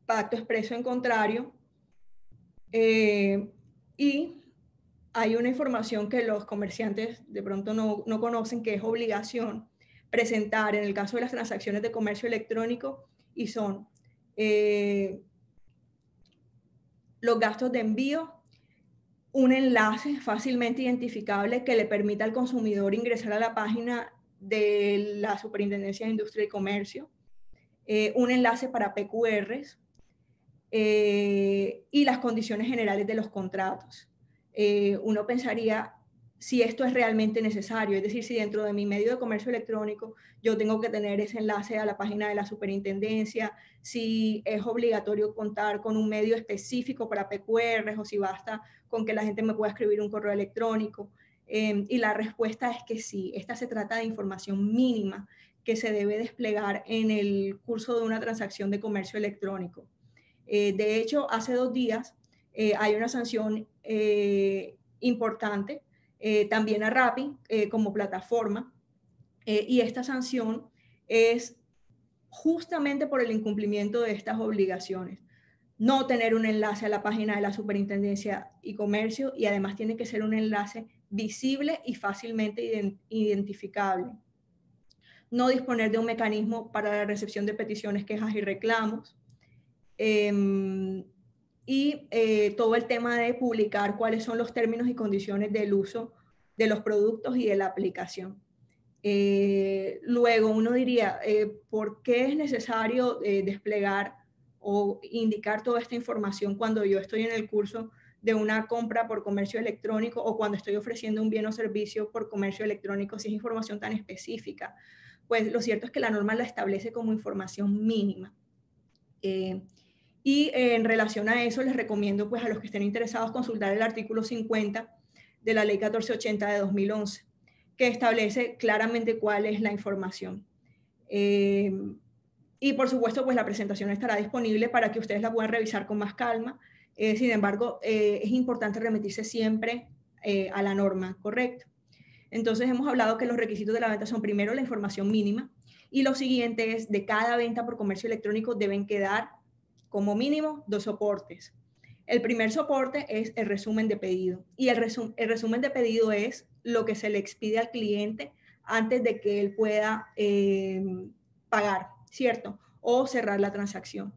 [SPEAKER 1] pacto expreso en contrario. Y hay una información que los comerciantes de pronto no conocen, que es obligación presentar en el caso de las transacciones de comercio electrónico, y son los gastos de envío, un enlace fácilmente identificable que le permita al consumidor ingresar a la página de la Superintendencia de Industria y Comercio, un enlace para PQRs, y las condiciones generales de los contratos. Uno pensaría si esto es realmente necesario, es decir, si dentro de mi medio de comercio electrónico yo tengo que tener ese enlace a la página de la superintendencia, si es obligatorio contar con un medio específico para PQRs, o si basta con que la gente me pueda escribir un correo electrónico. Y la respuesta es que sí, esta se trata de información mínima que se debe desplegar en el curso de una transacción de comercio electrónico. De hecho, hace 2 días hay una sanción importante también a Rappi como plataforma, y esta sanción es justamente por el incumplimiento de estas obligaciones. No tener un enlace a la página de la Superintendencia y Comercio, y además tiene que ser un enlace visible y fácilmente identificable. No disponer de un mecanismo para la recepción de peticiones, quejas y reclamos. Y todo el tema de publicar cuáles son los términos y condiciones del uso de los productos y de la aplicación. Luego uno diría, ¿por qué es necesario desplegar o indicar toda esta información cuando yo estoy en el curso de una compra por comercio electrónico, o cuando estoy ofreciendo un bien o servicio por comercio electrónico, si es información tan específica? Pues lo cierto es que la norma la establece como información mínima. Y en relación a eso, les recomiendo pues a los que estén interesados consultar el artículo 50 de la Ley 1480 de 2011, que establece claramente cuál es la información. Y por supuesto, pues la presentación estará disponible para que ustedes la puedan revisar con más calma. Sin embargo, es importante remitirse siempre a la norma, ¿correcto? Entonces hemos hablado que los requisitos de la venta son, primero, la información mínima, y lo siguiente es, de cada venta por comercio electrónico deben quedar como mínimo 2 soportes. El primer soporte es el resumen de pedido, y el resumen de pedido es lo que se le expide al cliente antes de que él pueda pagar, ¿cierto? O cerrar la transacción.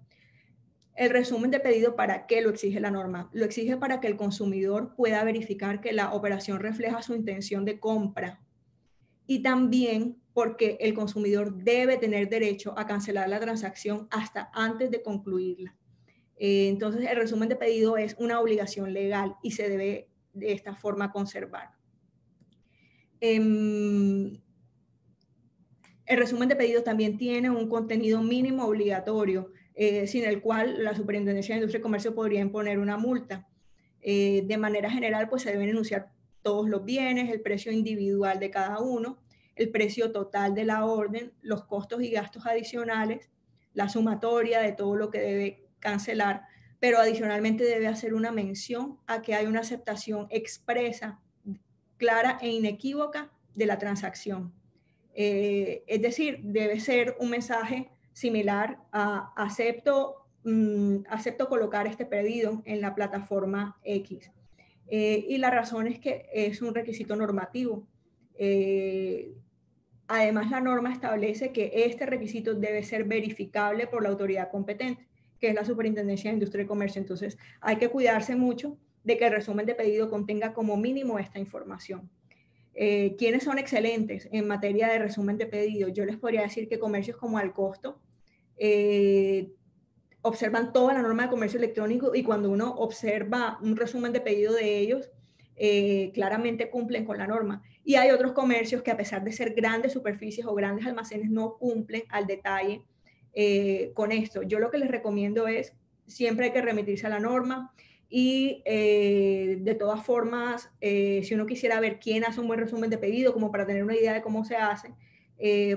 [SPEAKER 1] El resumen de pedido, ¿para qué lo exige la norma? Lo exige para que el consumidor pueda verificar que la operación refleja su intención de compra, y también porque el consumidor debe tener derecho a cancelar la transacción hasta antes de concluirla. Entonces, el resumen de pedido es una obligación legal y se debe de esta forma conservar. El resumen de pedido también tiene un contenido mínimo obligatorio, sin el cual la Superintendencia de Industria y Comercio podría imponer una multa. De manera general, pues se deben enunciar todos los bienes, el precio individual de cada uno, el precio total de la orden, los costos y gastos adicionales, la sumatoria de todo lo que debe cancelar, pero adicionalmente debe hacer una mención a que hay una aceptación expresa, clara e inequívoca de la transacción. Es decir, debe ser un mensaje similar a acepto colocar este pedido en la plataforma X. Y la razón es que es un requisito normativo. Además, la norma establece que este requisito debe ser verificable por la autoridad competente, que es la Superintendencia de Industria y Comercio. Entonces, hay que cuidarse mucho de que el resumen de pedido contenga como mínimo esta información. ¿Quiénes son excelentes en materia de resumen de pedido? Yo les podría decir que comercios como Al Costo observan toda la norma de comercio electrónico, y cuando uno observa un resumen de pedido de ellos, claramente cumplen con la norma. Y hay otros comercios que, a pesar de ser grandes superficies o grandes almacenes, no cumplen al detalle con esto. Yo lo que les recomiendo es, siempre hay que remitirse a la norma. Y de todas formas, si uno quisiera ver quién hace un buen resumen de pedido, como para tener una idea de cómo se hace,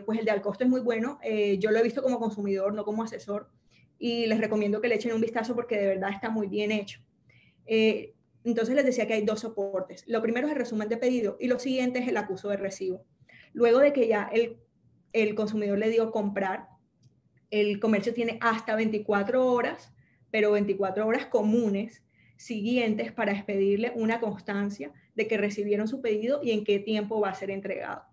[SPEAKER 1] pues el de Al Costo es muy bueno. Yo lo he visto como consumidor, no como asesor, y les recomiendo que le echen un vistazo porque de verdad está muy bien hecho. Entonces les decía que hay 2 soportes. Lo primero es el resumen de pedido y lo siguiente es el acuso de recibo. Luego de que ya el consumidor le dio comprar, el comercio tiene hasta 24 horas, pero 24 horas comunes siguientes para expedirle una constancia de que recibieron su pedido y en qué tiempo va a ser entregado.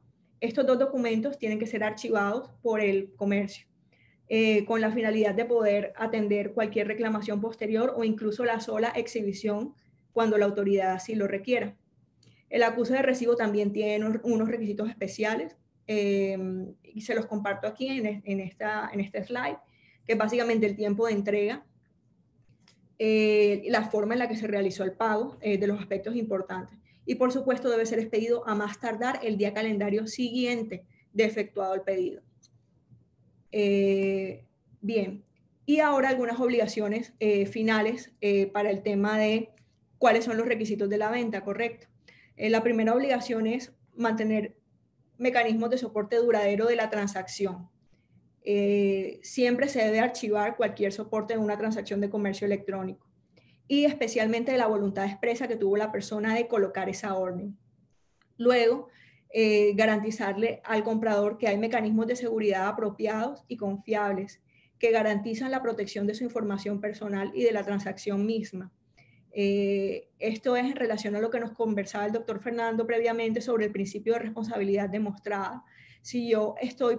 [SPEAKER 1] Estos 2 documentos tienen que ser archivados por el comercio, con la finalidad de poder atender cualquier reclamación posterior o incluso la sola exhibición cuando la autoridad así lo requiera. El acuse de recibo también tiene unos requisitos especiales, y se los comparto aquí en este slide, que es básicamente el tiempo de entrega, la forma en la que se realizó el pago, de los aspectos importantes. Y por supuesto debe ser expedido a más tardar el día calendario siguiente de efectuado el pedido. Bien, y ahora algunas obligaciones finales para el tema de cuáles son los requisitos de la venta, ¿correcto? La primera obligación es mantener mecanismos de soporte duradero de la transacción. Siempre se debe archivar cualquier soporte de una transacción de comercio electrónico y especialmente de la voluntad expresa que tuvo la persona de colocar esa orden. Luego, garantizarle al comprador que hay mecanismos de seguridad apropiados y confiables que garantizan la protección de su información personal y de la transacción misma. Esto es en relación a lo que nos conversaba el doctor Fernando previamente sobre el principio de responsabilidad demostrada. Si yo estoy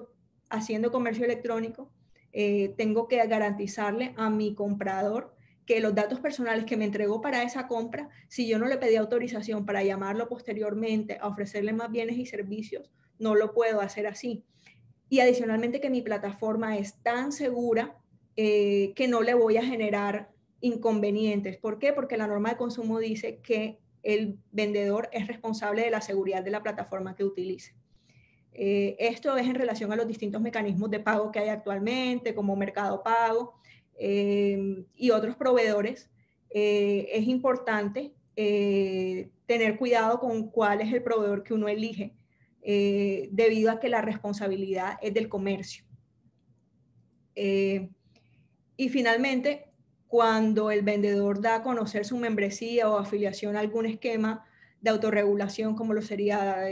[SPEAKER 1] haciendo comercio electrónico, tengo que garantizarle a mi comprador que los datos personales que me entregó para esa compra, si yo no le pedí autorización para llamarlo posteriormente a ofrecerle más bienes y servicios, no lo puedo hacer así. Y adicionalmente que mi plataforma es tan segura que no le voy a generar inconvenientes. ¿Por qué? Porque la norma de consumo dice que el vendedor es responsable de la seguridad de la plataforma que utilice. Esto es en relación a los distintos mecanismos de pago que hay actualmente, como Mercado Pago y otros proveedores. Es importante tener cuidado con cuál es el proveedor que uno elige, debido a que la responsabilidad es del comercio. Y finalmente, cuando el vendedor da a conocer su membresía o afiliación a algún esquema de autorregulación, como lo sería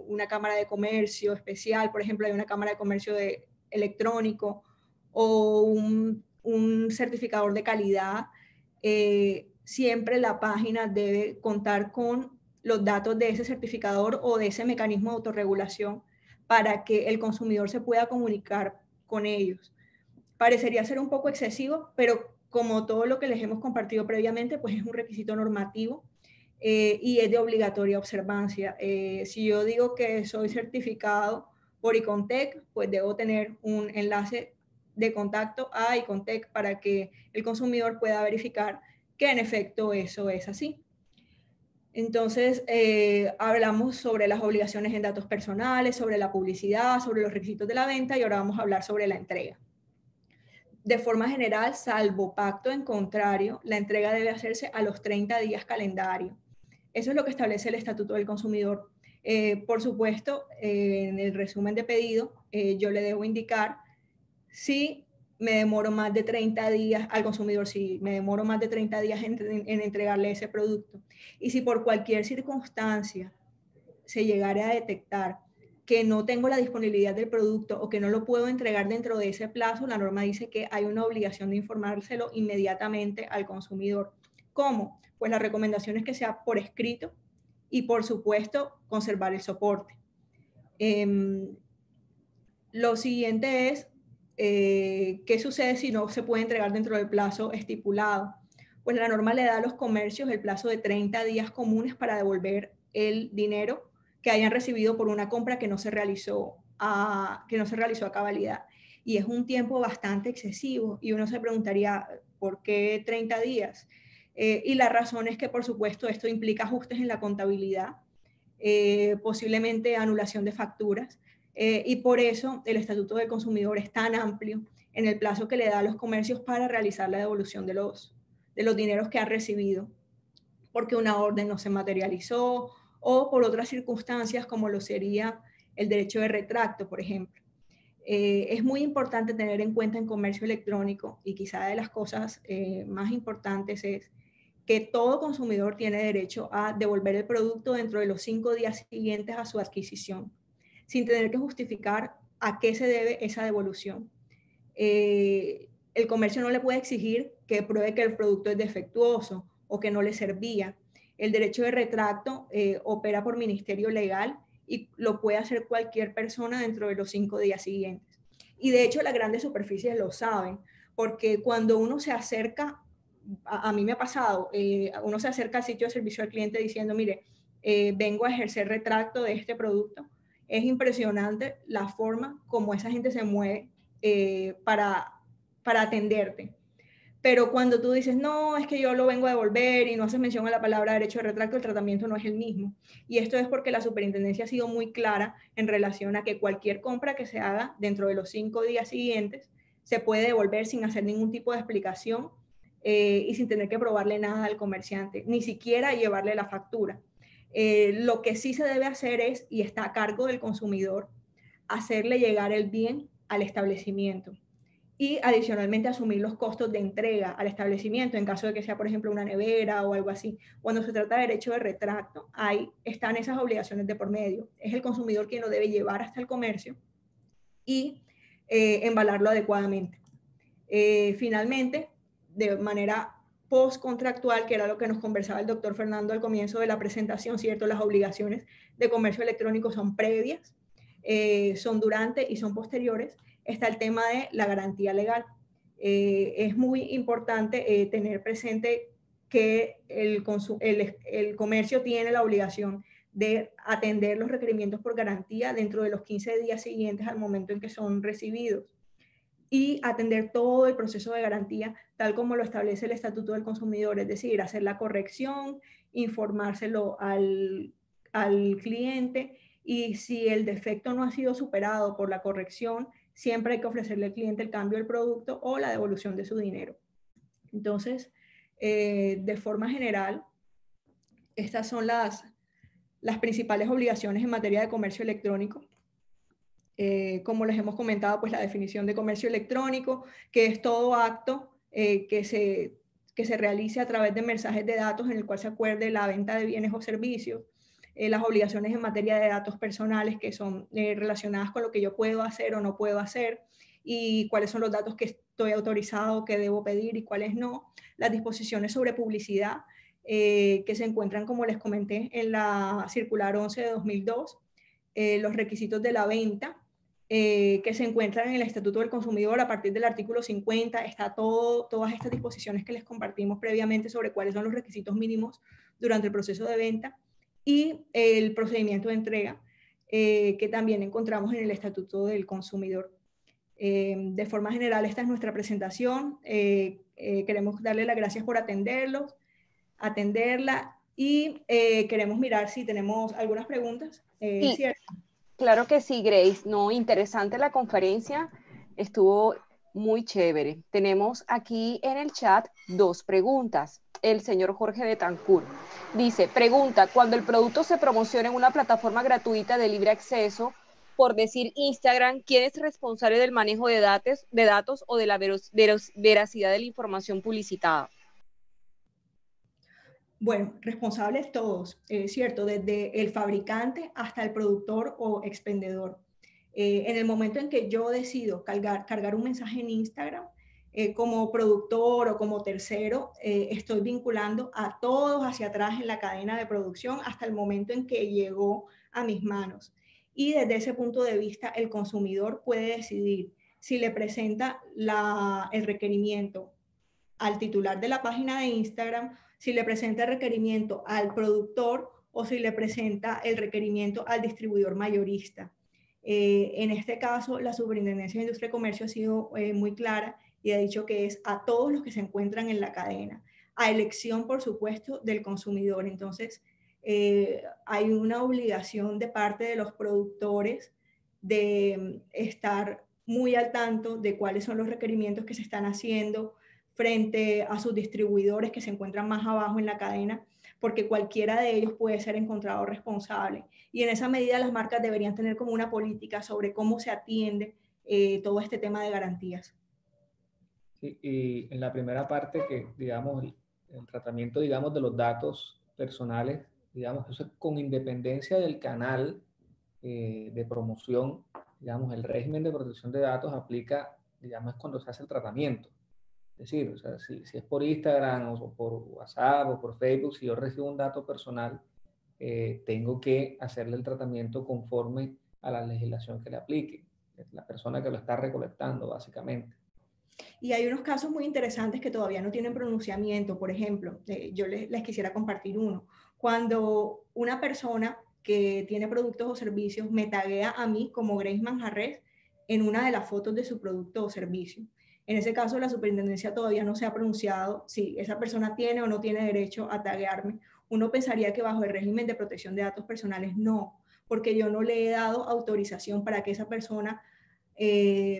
[SPEAKER 1] una cámara de comercio especial, por ejemplo, hay una cámara de comercio electrónico o un certificador de calidad, siempre la página debe contar con los datos de ese certificador o de ese mecanismo de autorregulación para que el consumidor se pueda comunicar con ellos. Parecería ser un poco excesivo, pero como todo lo que les hemos compartido previamente, pues es un requisito normativo y es de obligatoria observancia. Si yo digo que soy certificado por Icontec, pues debo tener un enlace de contacto a Icontec para que el consumidor pueda verificar que en efecto eso es así. Entonces, hablamos sobre las obligaciones en datos personales, sobre la publicidad, sobre los requisitos de la venta y ahora vamos a hablar sobre la entrega. De forma general, salvo pacto en contrario, la entrega debe hacerse a los 30 días calendario. Eso es lo que establece el Estatuto del Consumidor. Por supuesto, en el resumen de pedido, yo le debo indicar si me demoro más de 30 días al consumidor, si me demoro más de 30 días en entregarle ese producto. Y si por cualquier circunstancia se llegara a detectar que no tengo la disponibilidad del producto o que no lo puedo entregar dentro de ese plazo, la norma dice que hay una obligación de informárselo inmediatamente al consumidor. ¿Cómo? Pues la recomendación es que sea por escrito y, por supuesto, conservar el soporte. Lo siguiente es, ¿qué sucede si no se puede entregar dentro del plazo estipulado? Pues la norma le da a los comercios el plazo de 30 días comunes para devolver el dinero que hayan recibido por una compra que no se realizó a cabalidad. Y es un tiempo bastante excesivo y uno se preguntaría, ¿por qué 30 días? Y la razón es que, por supuesto, esto implica ajustes en la contabilidad, posiblemente anulación de facturas, y por eso el Estatuto del Consumidor es tan amplio en el plazo que le da a los comercios para realizar la devolución de los dineros que han recibido, porque una orden no se materializó o por otras circunstancias como lo sería el derecho de retracto, por ejemplo. Es muy importante tener en cuenta en comercio electrónico, y quizá de las cosas más importantes es que todo consumidor tiene derecho a devolver el producto dentro de los 5 días siguientes a su adquisición, sin tener que justificar a qué se debe esa devolución. El comercio no le puede exigir que pruebe que el producto es defectuoso o que no le servía. El derecho de retracto opera por ministerio legal y lo puede hacer cualquier persona dentro de los 5 días siguientes. Y de hecho las grandes superficies lo saben, porque cuando uno se acerca, a mí me ha pasado, uno se acerca al sitio de servicio al cliente diciendo, mire, vengo a ejercer retracto de este producto. Es impresionante la forma como esa gente se mueve para atenderte. Pero cuando tú dices, no, es que yo lo vengo a devolver y no haces mención a la palabra derecho de retracto, el tratamiento no es el mismo. Y esto es porque la superintendencia ha sido muy clara en relación a que cualquier compra que se haga dentro de los 5 días siguientes se puede devolver sin hacer ningún tipo de explicación y sin tener que probarle nada al comerciante, ni siquiera llevarle la factura. Lo que sí se debe hacer es, y está a cargo del consumidor, hacerle llegar el bien al establecimiento y adicionalmente asumir los costos de entrega al establecimiento en caso de que sea, por ejemplo, una nevera o algo así. Cuando se trata de derecho de retracto, ahí están esas obligaciones de por medio. Es el consumidor quien lo debe llevar hasta el comercio y embalarlo adecuadamente. Finalmente, de manera postcontractual, que era lo que nos conversaba el doctor Fernando al comienzo de la presentación, ¿cierto? Las obligaciones de comercio electrónico son previas, son durante y son posteriores. Está el tema de la garantía legal. Es muy importante tener presente que el comercio tiene la obligación de atender los requerimientos por garantía dentro de los 15 días siguientes al momento en que son recibidos y atender todo el proceso de garantía tal como lo establece el Estatuto del Consumidor, es decir, hacer la corrección, informárselo al cliente y si el defecto no ha sido superado por la corrección, siempre hay que ofrecerle al cliente el cambio del producto o la devolución de su dinero. Entonces, de forma general, estas son las principales obligaciones en materia de comercio electrónico. Como les hemos comentado, pues la definición de comercio electrónico, que es todo acto que se realice a través de mensajes de datos en el cual se acuerde la venta de bienes o servicios, las obligaciones en materia de datos personales que son relacionadas con lo que yo puedo hacer o no puedo hacer y cuáles son los datos que estoy autorizado, que debo pedir y cuáles no, las disposiciones sobre publicidad que se encuentran, como les comenté, en la circular 11 de 2002, los requisitos de la venta, que se encuentran en el Estatuto del Consumidor a partir del artículo 50, está todas estas disposiciones que les compartimos previamente sobre cuáles son los requisitos mínimos durante el proceso de venta y el procedimiento de entrega, que también encontramos en el Estatuto del Consumidor. De forma general, esta es nuestra presentación. Queremos darle las gracias por atenderla y queremos mirar si tenemos algunas preguntas.
[SPEAKER 2] Sí.
[SPEAKER 1] ¿Cierto?
[SPEAKER 2] Claro que sí, Grace. No, interesante la conferencia. Estuvo muy chévere. Tenemos aquí en el chat 2 preguntas. El señor Jorge Betancourt dice, pregunta, cuando el producto se promociona en una plataforma gratuita de libre acceso, por decir Instagram, ¿quién es responsable del manejo de datos o de la veracidad de la información publicitada?
[SPEAKER 1] Bueno, responsables todos, ¿cierto? Desde el fabricante hasta el productor o expendedor. En el momento en que yo decido cargar un mensaje en Instagram, como productor o como tercero, estoy vinculando a todos hacia atrás en la cadena de producción hasta el momento en que llegó a mis manos. Y desde ese punto de vista, el consumidor puede decidir si le presenta el requerimiento al titular de la página de Instagram, si le presenta el requerimiento al productor o si le presenta el requerimiento al distribuidor mayorista. En este caso, la Superintendencia de Industria y Comercio ha sido muy clara y ha dicho que es a todos los que se encuentran en la cadena, a elección, por supuesto, del consumidor. Entonces, hay una obligación de parte de los productores de estar muy al tanto de cuáles son los requerimientos que se están haciendo frente a sus distribuidores que se encuentran más abajo en la cadena, porque cualquiera de ellos puede ser encontrado responsable. Y en esa medida las marcas deberían tener como una política sobre cómo se atiende todo este tema de garantías.
[SPEAKER 3] Sí, y en la primera parte que, digamos, el tratamiento, digamos, de los datos personales, digamos, eso es con independencia del canal de promoción, digamos, el régimen de protección de datos aplica, digamos, cuando se hace el tratamiento. Es decir, o sea, si es por Instagram o por WhatsApp o por Facebook, si yo recibo un dato personal, tengo que hacerle el tratamiento conforme a la legislación que le aplique. Es la persona que lo está recolectando, básicamente.
[SPEAKER 1] Y hay unos casos muy interesantes que todavía no tienen pronunciamiento. Por ejemplo, yo les quisiera compartir uno. Cuando una persona que tiene productos o servicios me taguea a mí como Grace Manjarres en una de las fotos de su producto o servicio. En ese caso, la superintendencia todavía no se ha pronunciado si esa persona tiene o no tiene derecho a taguearme. Uno pensaría que bajo el régimen de protección de datos personales no, porque yo no le he dado autorización para que esa persona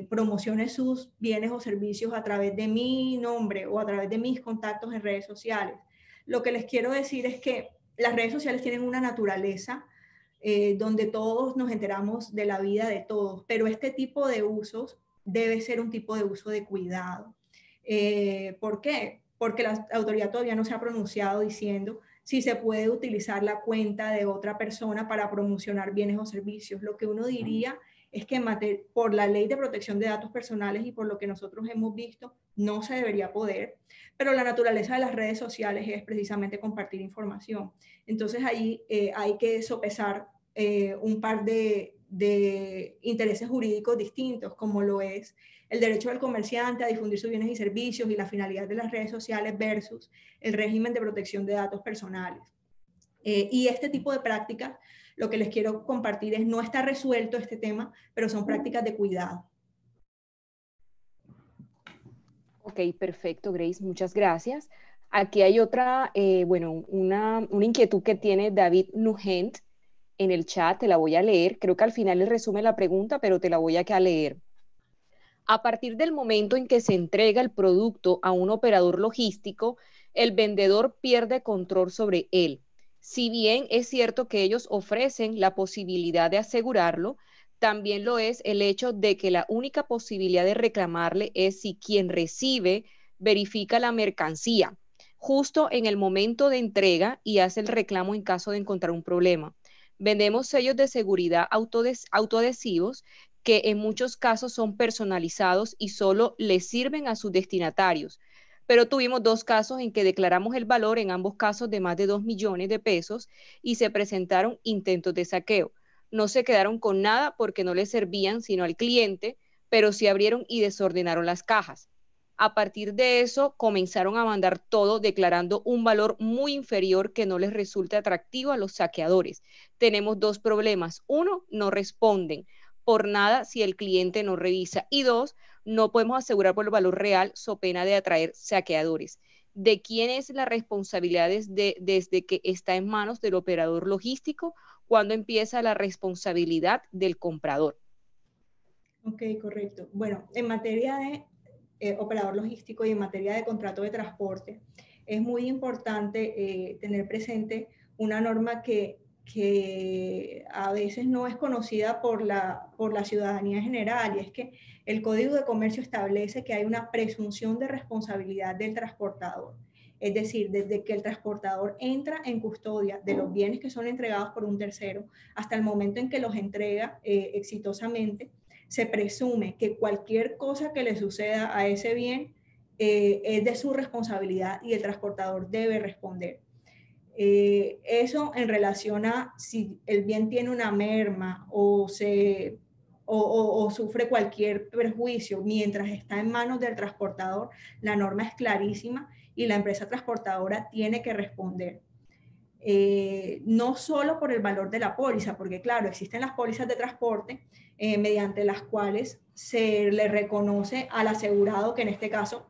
[SPEAKER 1] promocione sus bienes o servicios a través de mi nombre o a través de mis contactos en redes sociales. Lo que les quiero decir es que las redes sociales tienen una naturaleza donde todos nos enteramos de la vida de todos, pero este tipo de usos debe ser un tipo de uso de cuidado. ¿Por qué? Porque la autoridad todavía no se ha pronunciado diciendo si se puede utilizar la cuenta de otra persona para promocionar bienes o servicios. Lo que uno diría es que por la ley de protección de datos personales y por lo que nosotros hemos visto, no se debería poder, pero la naturaleza de las redes sociales es precisamente compartir información. Entonces ahí hay que sopesar un par de intereses jurídicos distintos, como lo es el derecho del comerciante a difundir sus bienes y servicios y la finalidad de las redes sociales versus el régimen de protección de datos personales. Y este tipo de prácticas, lo que les quiero compartir es, no está resuelto este tema, pero son prácticas de cuidado.
[SPEAKER 2] Ok, perfecto, Grace, muchas gracias. Aquí hay otra, bueno, una inquietud que tiene David Nugent en el chat, te la voy a leer. Creo que al final le resume la pregunta, pero te la voy a leer. A partir del momento en que se entrega el producto a un operador logístico, el vendedor pierde control sobre él. Si bien es cierto que ellos ofrecen la posibilidad de asegurarlo, también lo es el hecho de que la única posibilidad de reclamarle es si quien recibe verifica la mercancía justo en el momento de entrega y hace el reclamo en caso de encontrar un problema. Vendemos sellos de seguridad autoadhesivos que en muchos casos son personalizados y solo les sirven a sus destinatarios. Pero tuvimos 2 casos en que declaramos el valor, en ambos casos de más de 2 millones de pesos, y se presentaron intentos de saqueo. No se quedaron con nada porque no les servían sino al cliente, pero sí abrieron y desordenaron las cajas. A partir de eso comenzaron a mandar todo declarando un valor muy inferior que no les resulta atractivo a los saqueadores. Tenemos 2 problemas. 1, no responden por nada si el cliente no revisa. Y 2, no podemos asegurar por el valor real, so pena de atraer saqueadores. ¿De quién es la responsabilidad desde que está en manos del operador logístico? ¿Cuándo empieza la responsabilidad del comprador?
[SPEAKER 1] Ok, correcto. Bueno, en materia de operador logístico y en materia de contrato de transporte, es muy importante tener presente una norma que a veces no es conocida por la ciudadanía en general, y es que el Código de Comercio establece que hay una presunción de responsabilidad del transportador. Es decir, desde que el transportador entra en custodia de los bienes que son entregados por un tercero hasta el momento en que los entrega exitosamente, se presume que cualquier cosa que le suceda a ese bien es de su responsabilidad y el transportador debe responder. Eso en relación a si el bien tiene una merma o sufre cualquier perjuicio mientras está en manos del transportador, la norma es clarísima y la empresa transportadora tiene que responder. No solo por el valor de la póliza, porque claro, existen las pólizas de transporte mediante las cuales se le reconoce al asegurado, que en este caso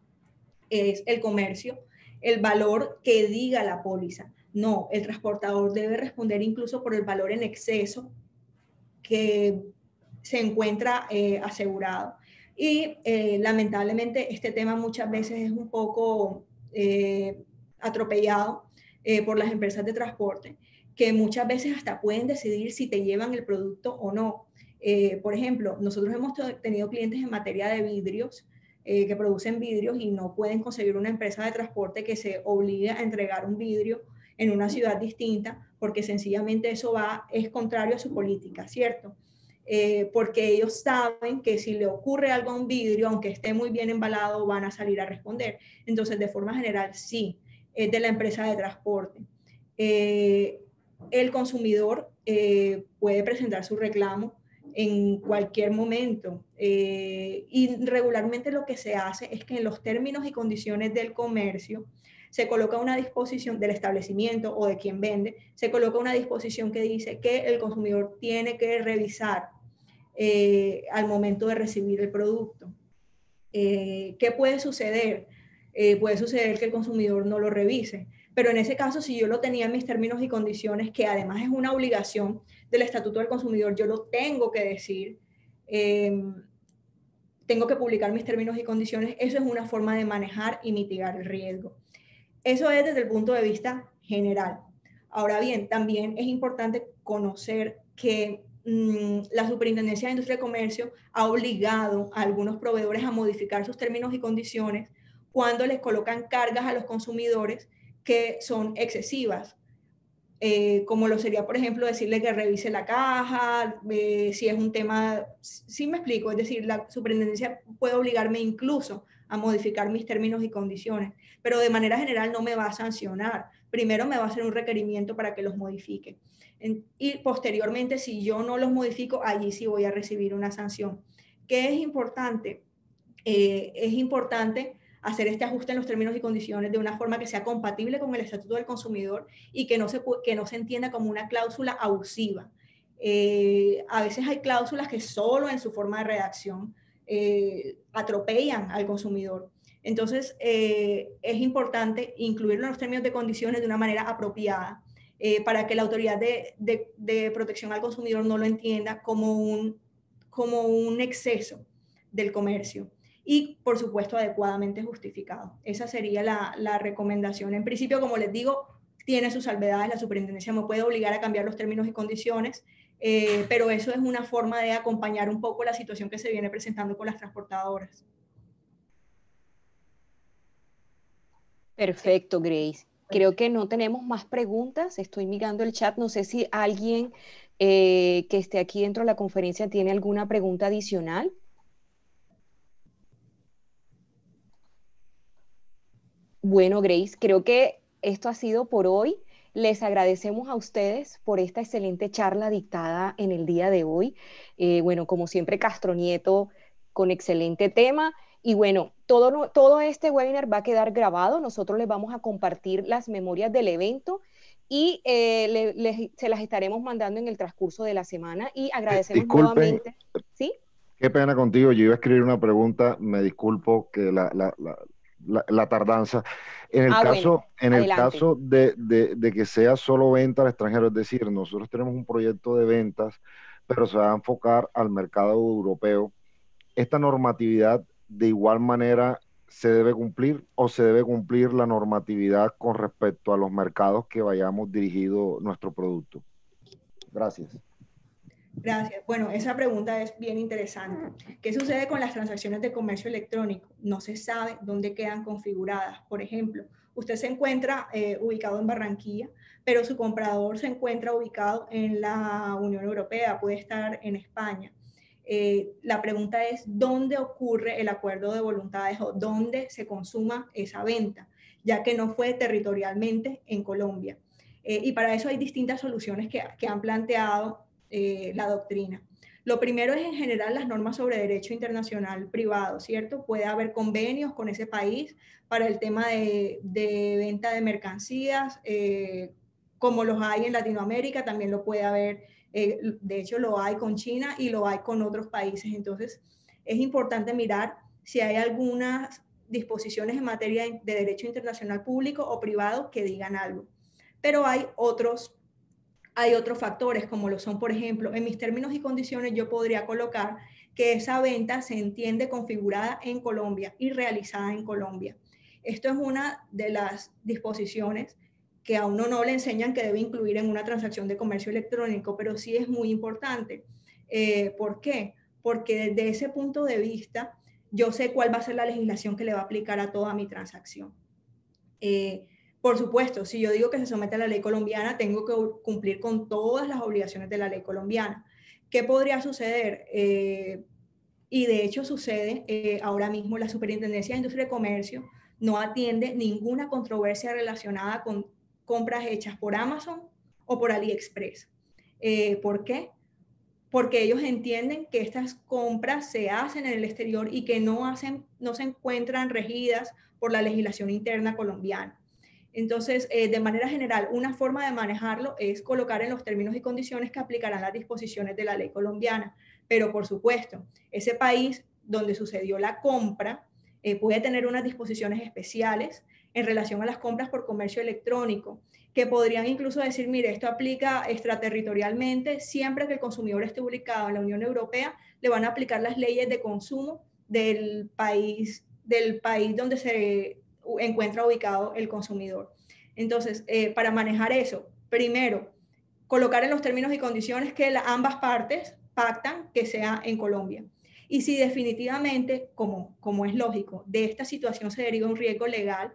[SPEAKER 1] es el comercio, el valor que diga la póliza. No, el transportador debe responder incluso por el valor en exceso que se encuentra asegurado. Y lamentablemente este tema muchas veces es un poco atropellado por las empresas de transporte, que muchas veces hasta pueden decidir si te llevan el producto o no. Por ejemplo, nosotros hemos tenido clientes en materia de vidrios que producen vidrios y no pueden conseguir una empresa de transporte que se obligue a entregar un vidrio en una ciudad distinta, porque sencillamente eso es contrario a su política, ¿cierto? Porque ellos saben que si le ocurre algo a un vidrio, aunque esté muy bien embalado, van a salir a responder. Entonces, de forma general, sí, es de la empresa de transporte. El consumidor puede presentar su reclamo en cualquier momento, y regularmente lo que se hace es que en los términos y condiciones del comercio se coloca una disposición del establecimiento o de quien vende, se coloca una disposición que dice que el consumidor tiene que revisar al momento de recibir el producto. ¿Qué puede suceder? Puede suceder que el consumidor no lo revise, pero en ese caso, si yo lo tenía en mis términos y condiciones, que además es una obligación del Estatuto del Consumidor, yo lo tengo que decir, tengo que publicar mis términos y condiciones, eso es una forma de manejar y mitigar el riesgo. Eso es desde el punto de vista general. Ahora bien, también es importante conocer que la Superintendencia de Industria y Comercio ha obligado a algunos proveedores a modificar sus términos y condiciones cuando les colocan cargas a los consumidores que son excesivas. Como lo sería, por ejemplo, decirle que revise la caja, si es un tema, sí me explico, es decir, la superintendencia puede obligarme incluso a modificar mis términos y condiciones, pero de manera general no me va a sancionar. Primero me va a hacer un requerimiento para que los modifique. Y posteriormente, si yo no los modifico, allí sí voy a recibir una sanción. ¿Qué es importante? Es importante hacer este ajuste en los términos y condiciones de una forma que sea compatible con el Estatuto del Consumidor y que no se entienda como una cláusula abusiva. A veces hay cláusulas que solo en su forma de redacción atropellan al consumidor. Entonces, es importante incluirlo en los términos de condiciones de una manera apropiada para que la autoridad de protección al consumidor no lo entienda como un exceso del comercio. Y, por supuesto, adecuadamente justificado. Esa sería la recomendación. En principio, como les digo, tiene sus salvedades, la superintendencia me puede obligar a cambiar los términos y condiciones, pero eso es una forma de acompañar un poco la situación que se viene presentando con las transportadoras.
[SPEAKER 2] Perfecto, Grace. Creo que no tenemos más preguntas. Estoy mirando el chat. No sé si alguien que esté aquí dentro de la conferencia tiene alguna pregunta adicional. Bueno, Grace, creo que esto ha sido por hoy. Les agradecemos a ustedes por esta excelente charla dictada en el día de hoy. Bueno, como siempre, Castro Nieto con excelente tema. Y bueno, todo este webinar va a quedar grabado. Nosotros les vamos a compartir las memorias del evento y se las estaremos mandando en el transcurso de la semana. Y agradecemos
[SPEAKER 4] Disculpen,
[SPEAKER 2] nuevamente. ¿Sí?
[SPEAKER 4] Qué pena contigo. Yo iba a escribir una pregunta. Me disculpo que la tardanza.
[SPEAKER 2] Bueno,
[SPEAKER 4] En el
[SPEAKER 2] adelante.
[SPEAKER 4] caso de que sea solo venta al extranjero, es decir, nosotros tenemos un proyecto de ventas, pero se va a enfocar al mercado europeo. ¿Esta normatividad de igual manera se debe cumplir o se debe cumplir la normatividad con respecto a los mercados que vayamos dirigido nuestro producto? Gracias.
[SPEAKER 1] Gracias. Bueno, esa pregunta es bien interesante. ¿Qué sucede con las transacciones de comercio electrónico? No se sabe dónde quedan configuradas. Por ejemplo, usted se encuentra ubicado en Barranquilla, pero su comprador se encuentra ubicado en la Unión Europea, puede estar en España. La pregunta es, ¿dónde ocurre el acuerdo de voluntades o dónde se consuma esa venta? Ya que no fue territorialmente en Colombia. Y para eso hay distintas soluciones que han planteado la doctrina. Lo primero es en general las normas sobre derecho internacional privado, ¿cierto? Puede haber convenios con ese país para el tema de venta de mercancías, como los hay en Latinoamérica, también lo puede haber, de hecho lo hay con China y lo hay con otros países. Entonces, es importante mirar si hay algunas disposiciones en materia de derecho internacional público o privado que digan algo. Pero hay otros factores, como lo son, por ejemplo, en mis términos y condiciones yo podría colocar que esa venta se entiende configurada en Colombia y realizada en Colombia. Esto es una de las disposiciones que a uno no le enseñan que debe incluir en una transacción de comercio electrónico, pero sí es muy importante. ¿Por qué? Porque desde ese punto de vista yo sé cuál va a ser la legislación que le va a aplicar a toda mi transacción. Por supuesto, si yo digo que se somete a la ley colombiana, tengo que cumplir con todas las obligaciones de la ley colombiana. ¿Qué podría suceder? Y de hecho sucede ahora mismo. La Superintendencia de Industria y Comercio no atiende ninguna controversia relacionada con compras hechas por Amazon o por AliExpress. ¿Por qué? Porque ellos entienden que estas compras se hacen en el exterior y que no se encuentran regidas por la legislación interna colombiana. Entonces, de manera general, una forma de manejarlo es colocar en los términos y condiciones que aplicarán las disposiciones de la ley colombiana. Pero, por supuesto, ese país donde sucedió la compra puede tener unas disposiciones especiales en relación a las compras por comercio electrónico, que podrían incluso decir, mire, esto aplica extraterritorialmente, siempre que el consumidor esté ubicado en la Unión Europea, le van a aplicar las leyes de consumo del país donde se encuentra ubicado el consumidor. Entonces, para manejar eso, primero, colocar en los términos y condiciones que ambas partes pactan que sea en Colombia. Y si definitivamente, como es lógico, de esta situación se deriva un riesgo legal,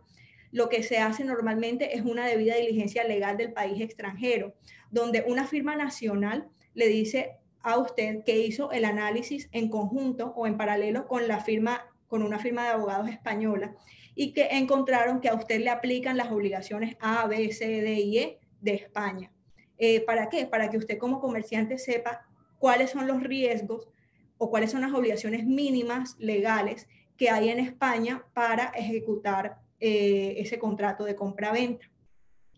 [SPEAKER 1] lo que se hace normalmente es una debida diligencia legal del país extranjero, donde una firma nacional le dice a usted que hizo el análisis en conjunto o en paralelo con una firma de abogados española y que encontraron que a usted le aplican las obligaciones A, B, C, D y E de España. ¿Para qué? Para que usted como comerciante sepa cuáles son los riesgos o cuáles son las obligaciones mínimas legales que hay en España para ejecutar ese contrato de compra-venta.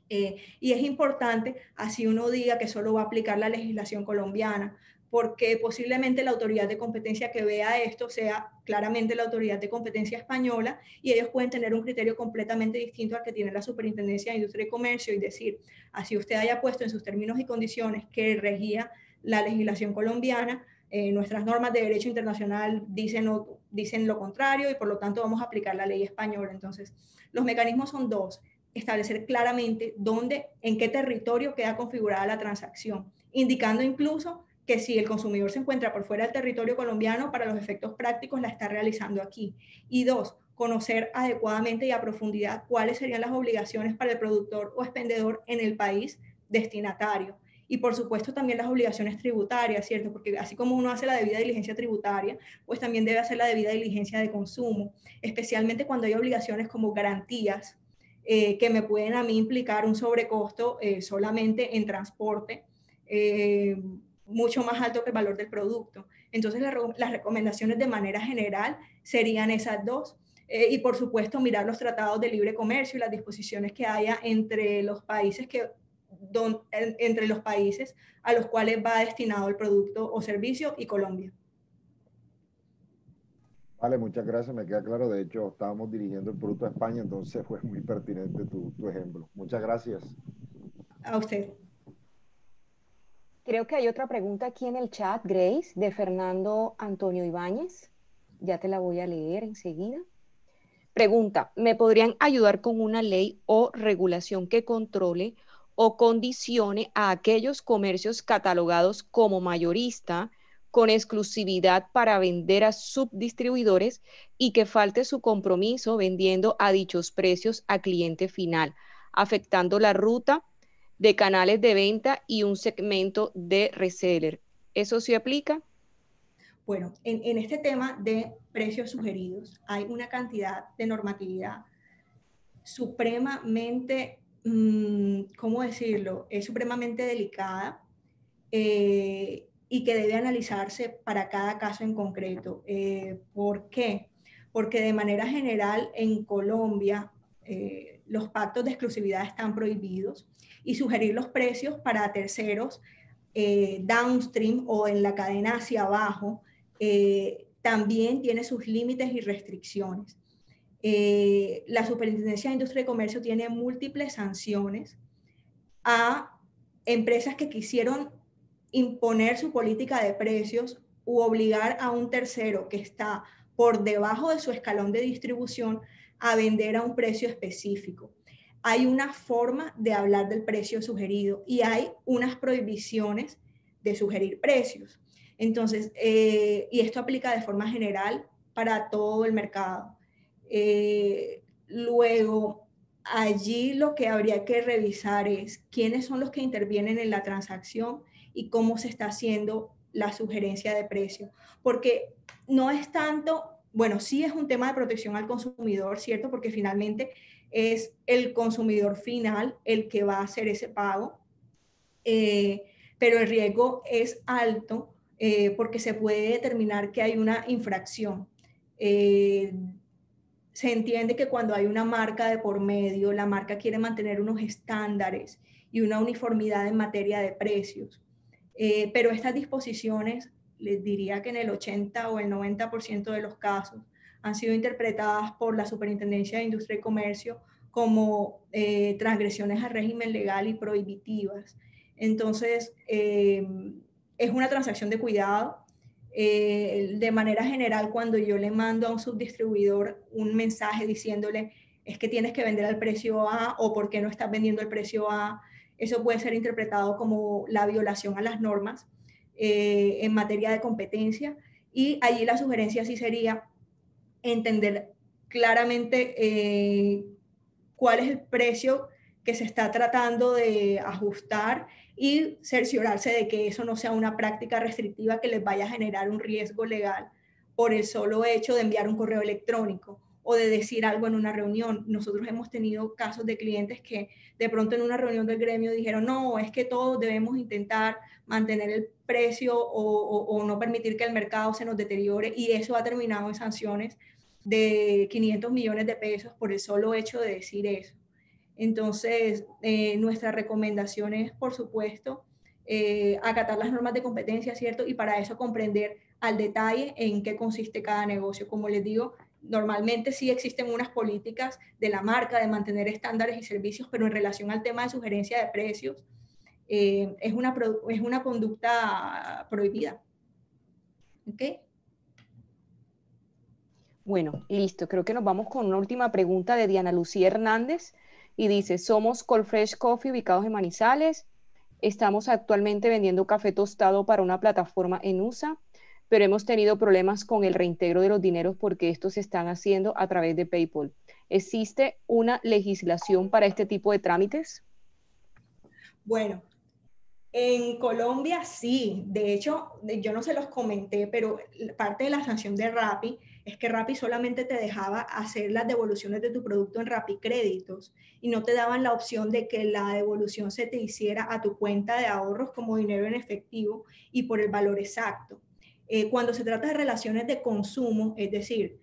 [SPEAKER 1] Y es importante, así uno diga que solo va a aplicar la legislación colombiana, porque posiblemente la autoridad de competencia que vea esto sea claramente la autoridad de competencia española y ellos pueden tener un criterio completamente distinto al que tiene la Superintendencia de Industria y Comercio y decir, así usted haya puesto en sus términos y condiciones que regía la legislación colombiana, nuestras normas de derecho internacional dicen lo contrario y por lo tanto vamos a aplicar la ley española. Entonces, los mecanismos son dos: establecer claramente en qué territorio queda configurada la transacción, indicando incluso que si el consumidor se encuentra por fuera del territorio colombiano, para los efectos prácticos la está realizando aquí. Y dos, conocer adecuadamente y a profundidad cuáles serían las obligaciones para el productor o expendedor en el país destinatario. Y por supuesto también las obligaciones tributarias, ¿cierto? Porque así como uno hace la debida diligencia tributaria, pues también debe hacer la debida diligencia de consumo, especialmente cuando hay obligaciones como garantías, que me pueden a mí implicar un sobrecosto solamente en transporte, mucho más alto que el valor del producto. Entonces las recomendaciones de manera general serían esas dos. Y por supuesto mirar los tratados de libre comercio y las disposiciones que haya entre los países a los cuales va destinado el producto o servicio y Colombia.
[SPEAKER 4] Vale, muchas gracias, me queda claro. De hecho, estábamos dirigiendo el producto a España, entonces fue muy pertinente tu ejemplo. Muchas gracias.
[SPEAKER 1] A usted.
[SPEAKER 2] Creo que hay otra pregunta aquí en el chat, Grace, de Fernando Antonio Ibáñez. Ya te la voy a leer enseguida. Pregunta, ¿me podrían ayudar con una ley o regulación que controle o condicione a aquellos comercios catalogados como mayorista con exclusividad para vender a subdistribuidores y que falte su compromiso vendiendo a dichos precios a cliente final, afectando la ruta de canales de venta y un segmento de reseller? ¿Eso se aplica?
[SPEAKER 1] Bueno, en este tema de precios sugeridos hay una cantidad de normatividad supremamente, ¿cómo decirlo? Es supremamente delicada y que debe analizarse para cada caso en concreto. ¿Por qué? Porque de manera general en Colombia los pactos de exclusividad están prohibidos y sugerir los precios para terceros downstream o en la cadena hacia abajo también tiene sus límites y restricciones. La Superintendencia de Industria y Comercio tiene múltiples sanciones a empresas que quisieron imponer su política de precios u obligar a un tercero que está por debajo de su escalón de distribución a vender a un precio específico. Hay una forma de hablar del precio sugerido y hay unas prohibiciones de sugerir precios. Entonces, y esto aplica de forma general para todo el mercado. Luego, allí lo que habría que revisar es quiénes son los que intervienen en la transacción y cómo se está haciendo la sugerencia de precio. Porque no es tanto, bueno, sí es un tema de protección al consumidor, ¿cierto? Porque finalmente es el consumidor final el que va a hacer ese pago, pero el riesgo es alto porque se puede determinar que hay una infracción. Se entiende que cuando hay una marca de por medio, la marca quiere mantener unos estándares y una uniformidad en materia de precios. Pero estas disposiciones, les diría que en el 80 o el 90% de los casos, han sido interpretadas por la Superintendencia de Industria y Comercio como transgresiones al régimen legal y prohibitivas. Entonces, es una transacción de cuidado. De manera general, cuando yo le mando a un subdistribuidor un mensaje diciéndole es que tienes que vender al precio A o por qué no estás vendiendo al precio A, eso puede ser interpretado como la violación a las normas en materia de competencia, y allí la sugerencia sí sería entender claramente cuál es el precio que se está tratando de ajustar y cerciorarse de que eso no sea una práctica restrictiva que les vaya a generar un riesgo legal por el solo hecho de enviar un correo electrónico o de decir algo en una reunión. Nosotros hemos tenido casos de clientes que de pronto en una reunión del gremio dijeron, no, es que todos debemos intentar mantener el precio o no permitir que el mercado se nos deteriore, y eso ha terminado en sanciones de 500 millones de pesos por el solo hecho de decir eso. Entonces, nuestra recomendación es, por supuesto, acatar las normas de competencia, ¿cierto? Y para eso comprender al detalle en qué consiste cada negocio. Como les digo, normalmente sí existen unas políticas de la marca de mantener estándares y servicios, pero en relación al tema de sugerencia de precios, es una conducta prohibida. ¿Ok?
[SPEAKER 2] Bueno, listo. Creo que nos vamos con una última pregunta de Diana Lucía Hernández y dice, somos Cold Fresh Coffee ubicados en Manizales. Estamos actualmente vendiendo café tostado para una plataforma en USA, pero hemos tenido problemas con el reintegro de los dineros porque estos se están haciendo a través de PayPal. ¿Existe una legislación para este tipo de trámites?
[SPEAKER 1] Bueno, en Colombia sí. De hecho, yo no se los comenté, pero parte de la sanción de Rappi es que Rappi solamente te dejaba hacer las devoluciones de tu producto en Rappi Créditos y no te daban la opción de que la devolución se te hiciera a tu cuenta de ahorros como dinero en efectivo y por el valor exacto. Cuando se trata de relaciones de consumo, es decir,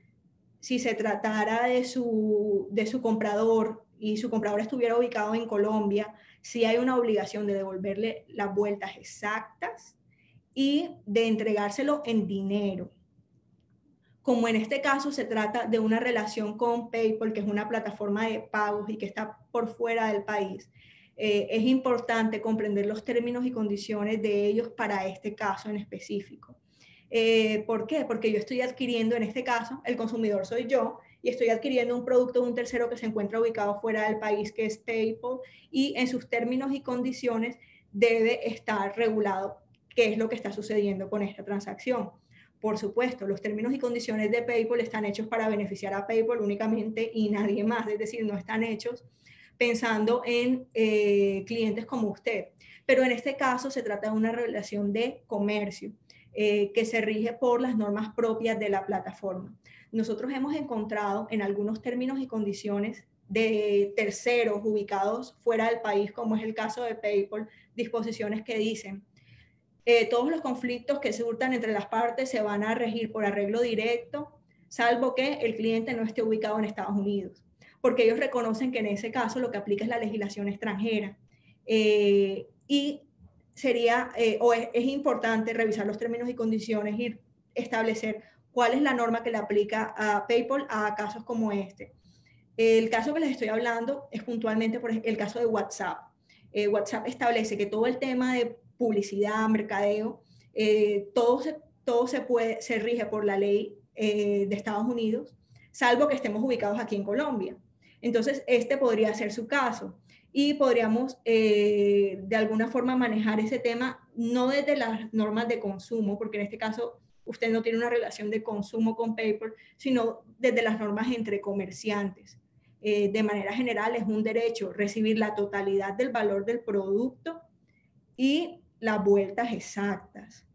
[SPEAKER 1] si se tratara de su comprador y su comprador estuviera ubicado en Colombia, sí hay una obligación de devolverle las vueltas exactas y de entregárselo en dinero. Como en este caso se trata de una relación con PayPal, que es una plataforma de pagos y que está por fuera del país, es importante comprender los términos y condiciones de ellos para este caso en específico. ¿Por qué? Porque yo estoy adquiriendo, en este caso, el consumidor soy yo, y estoy adquiriendo un producto de un tercero que se encuentra ubicado fuera del país, que es PayPal, y en sus términos y condiciones debe estar regulado qué es lo que está sucediendo con esta transacción. Por supuesto, los términos y condiciones de PayPal están hechos para beneficiar a PayPal únicamente y nadie más, es decir, no están hechos pensando en clientes como usted. Pero en este caso se trata de una relación de comercio que se rige por las normas propias de la plataforma. Nosotros hemos encontrado en algunos términos y condiciones de terceros ubicados fuera del país, como es el caso de PayPal, disposiciones que dicen todos los conflictos que surtan entre las partes se van a regir por arreglo directo, salvo que el cliente no esté ubicado en Estados Unidos, porque ellos reconocen que en ese caso lo que aplica es la legislación extranjera. Y sería, es importante revisar los términos y condiciones y establecer cuál es la norma que le aplica a PayPal a casos como este. El caso que les estoy hablando es puntualmente por el caso de WhatsApp. WhatsApp establece que todo el tema de publicidad, mercadeo, todo se rige por la ley de Estados Unidos, salvo que estemos ubicados aquí en Colombia. Entonces, este podría ser su caso y podríamos de alguna forma manejar ese tema, no desde las normas de consumo, porque en este caso usted no tiene una relación de consumo con PayPal, sino desde las normas entre comerciantes. De manera general es un derecho recibir la totalidad del valor del producto y las vueltas exactas.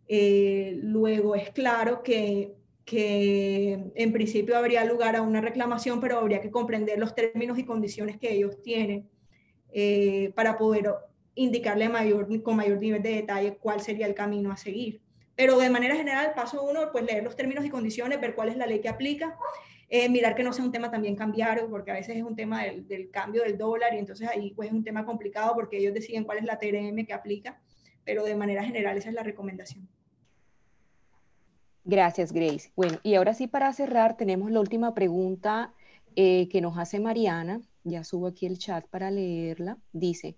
[SPEAKER 1] Luego es claro que en principio habría lugar a una reclamación, pero habría que comprender los términos y condiciones que ellos tienen para poder indicarle con mayor nivel de detalle cuál sería el camino a seguir. Pero de manera general, paso uno, pues leer los términos y condiciones, ver cuál es la ley que aplica, mirar que no sea un tema también cambiario, porque a veces es un tema del cambio del dólar y entonces ahí pues es un tema complicado porque ellos deciden cuál es la TRM que aplica, pero de manera general esa es la recomendación.
[SPEAKER 2] Gracias, Grace. Bueno, y ahora sí, para cerrar, tenemos la última pregunta que nos hace Mariana. Ya subo aquí el chat para leerla. Dice,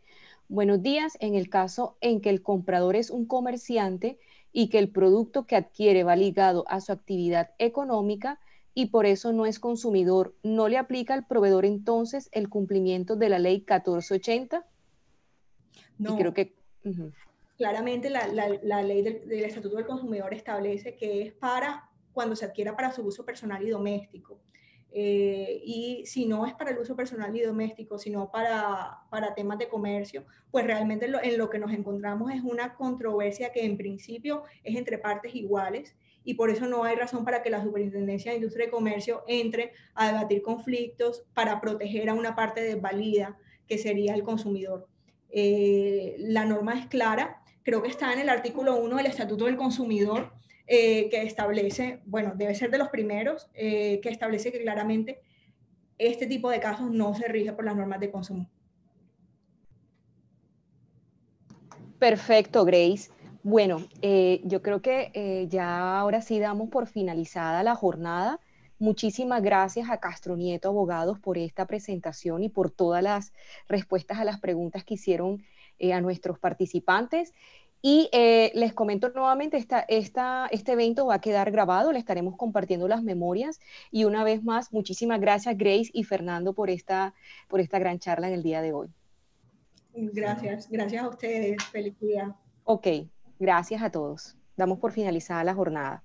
[SPEAKER 2] buenos días, en el caso en que el comprador es un comerciante y que el producto que adquiere va ligado a su actividad económica y por eso no es consumidor, ¿no le aplica al proveedor entonces el cumplimiento de la ley 1480?
[SPEAKER 1] No.
[SPEAKER 2] Y creo que...
[SPEAKER 1] Claramente la ley del Estatuto del Consumidor establece que es para cuando se adquiera para su uso personal y doméstico. Y si no es para el uso personal y doméstico, sino para temas de comercio, pues realmente en lo que nos encontramos es una controversia que en principio es entre partes iguales y por eso no hay razón para que la Superintendencia de Industria y Comercio entre a debatir conflictos para proteger a una parte desvalida, que sería el consumidor. La norma es clara. Creo que está en el artículo 1 del Estatuto del Consumidor, que establece, bueno, debe ser de los primeros, que establece que claramente este tipo de casos no se rige por las normas de consumo.
[SPEAKER 2] Perfecto, Grace. Bueno, yo creo que ya ahora sí damos por finalizada la jornada. Muchísimas gracias a Castro Nieto Abogados por esta presentación y por todas las respuestas a las preguntas que hicieron a nuestros participantes. Y les comento nuevamente, este evento va a quedar grabado, le estaremos compartiendo las memorias. Y una vez más, muchísimas gracias, Grace y Fernando, por esta gran charla en el día de hoy.
[SPEAKER 1] Gracias a ustedes. Feliz día.
[SPEAKER 2] Ok, gracias a todos. Damos por finalizada la jornada.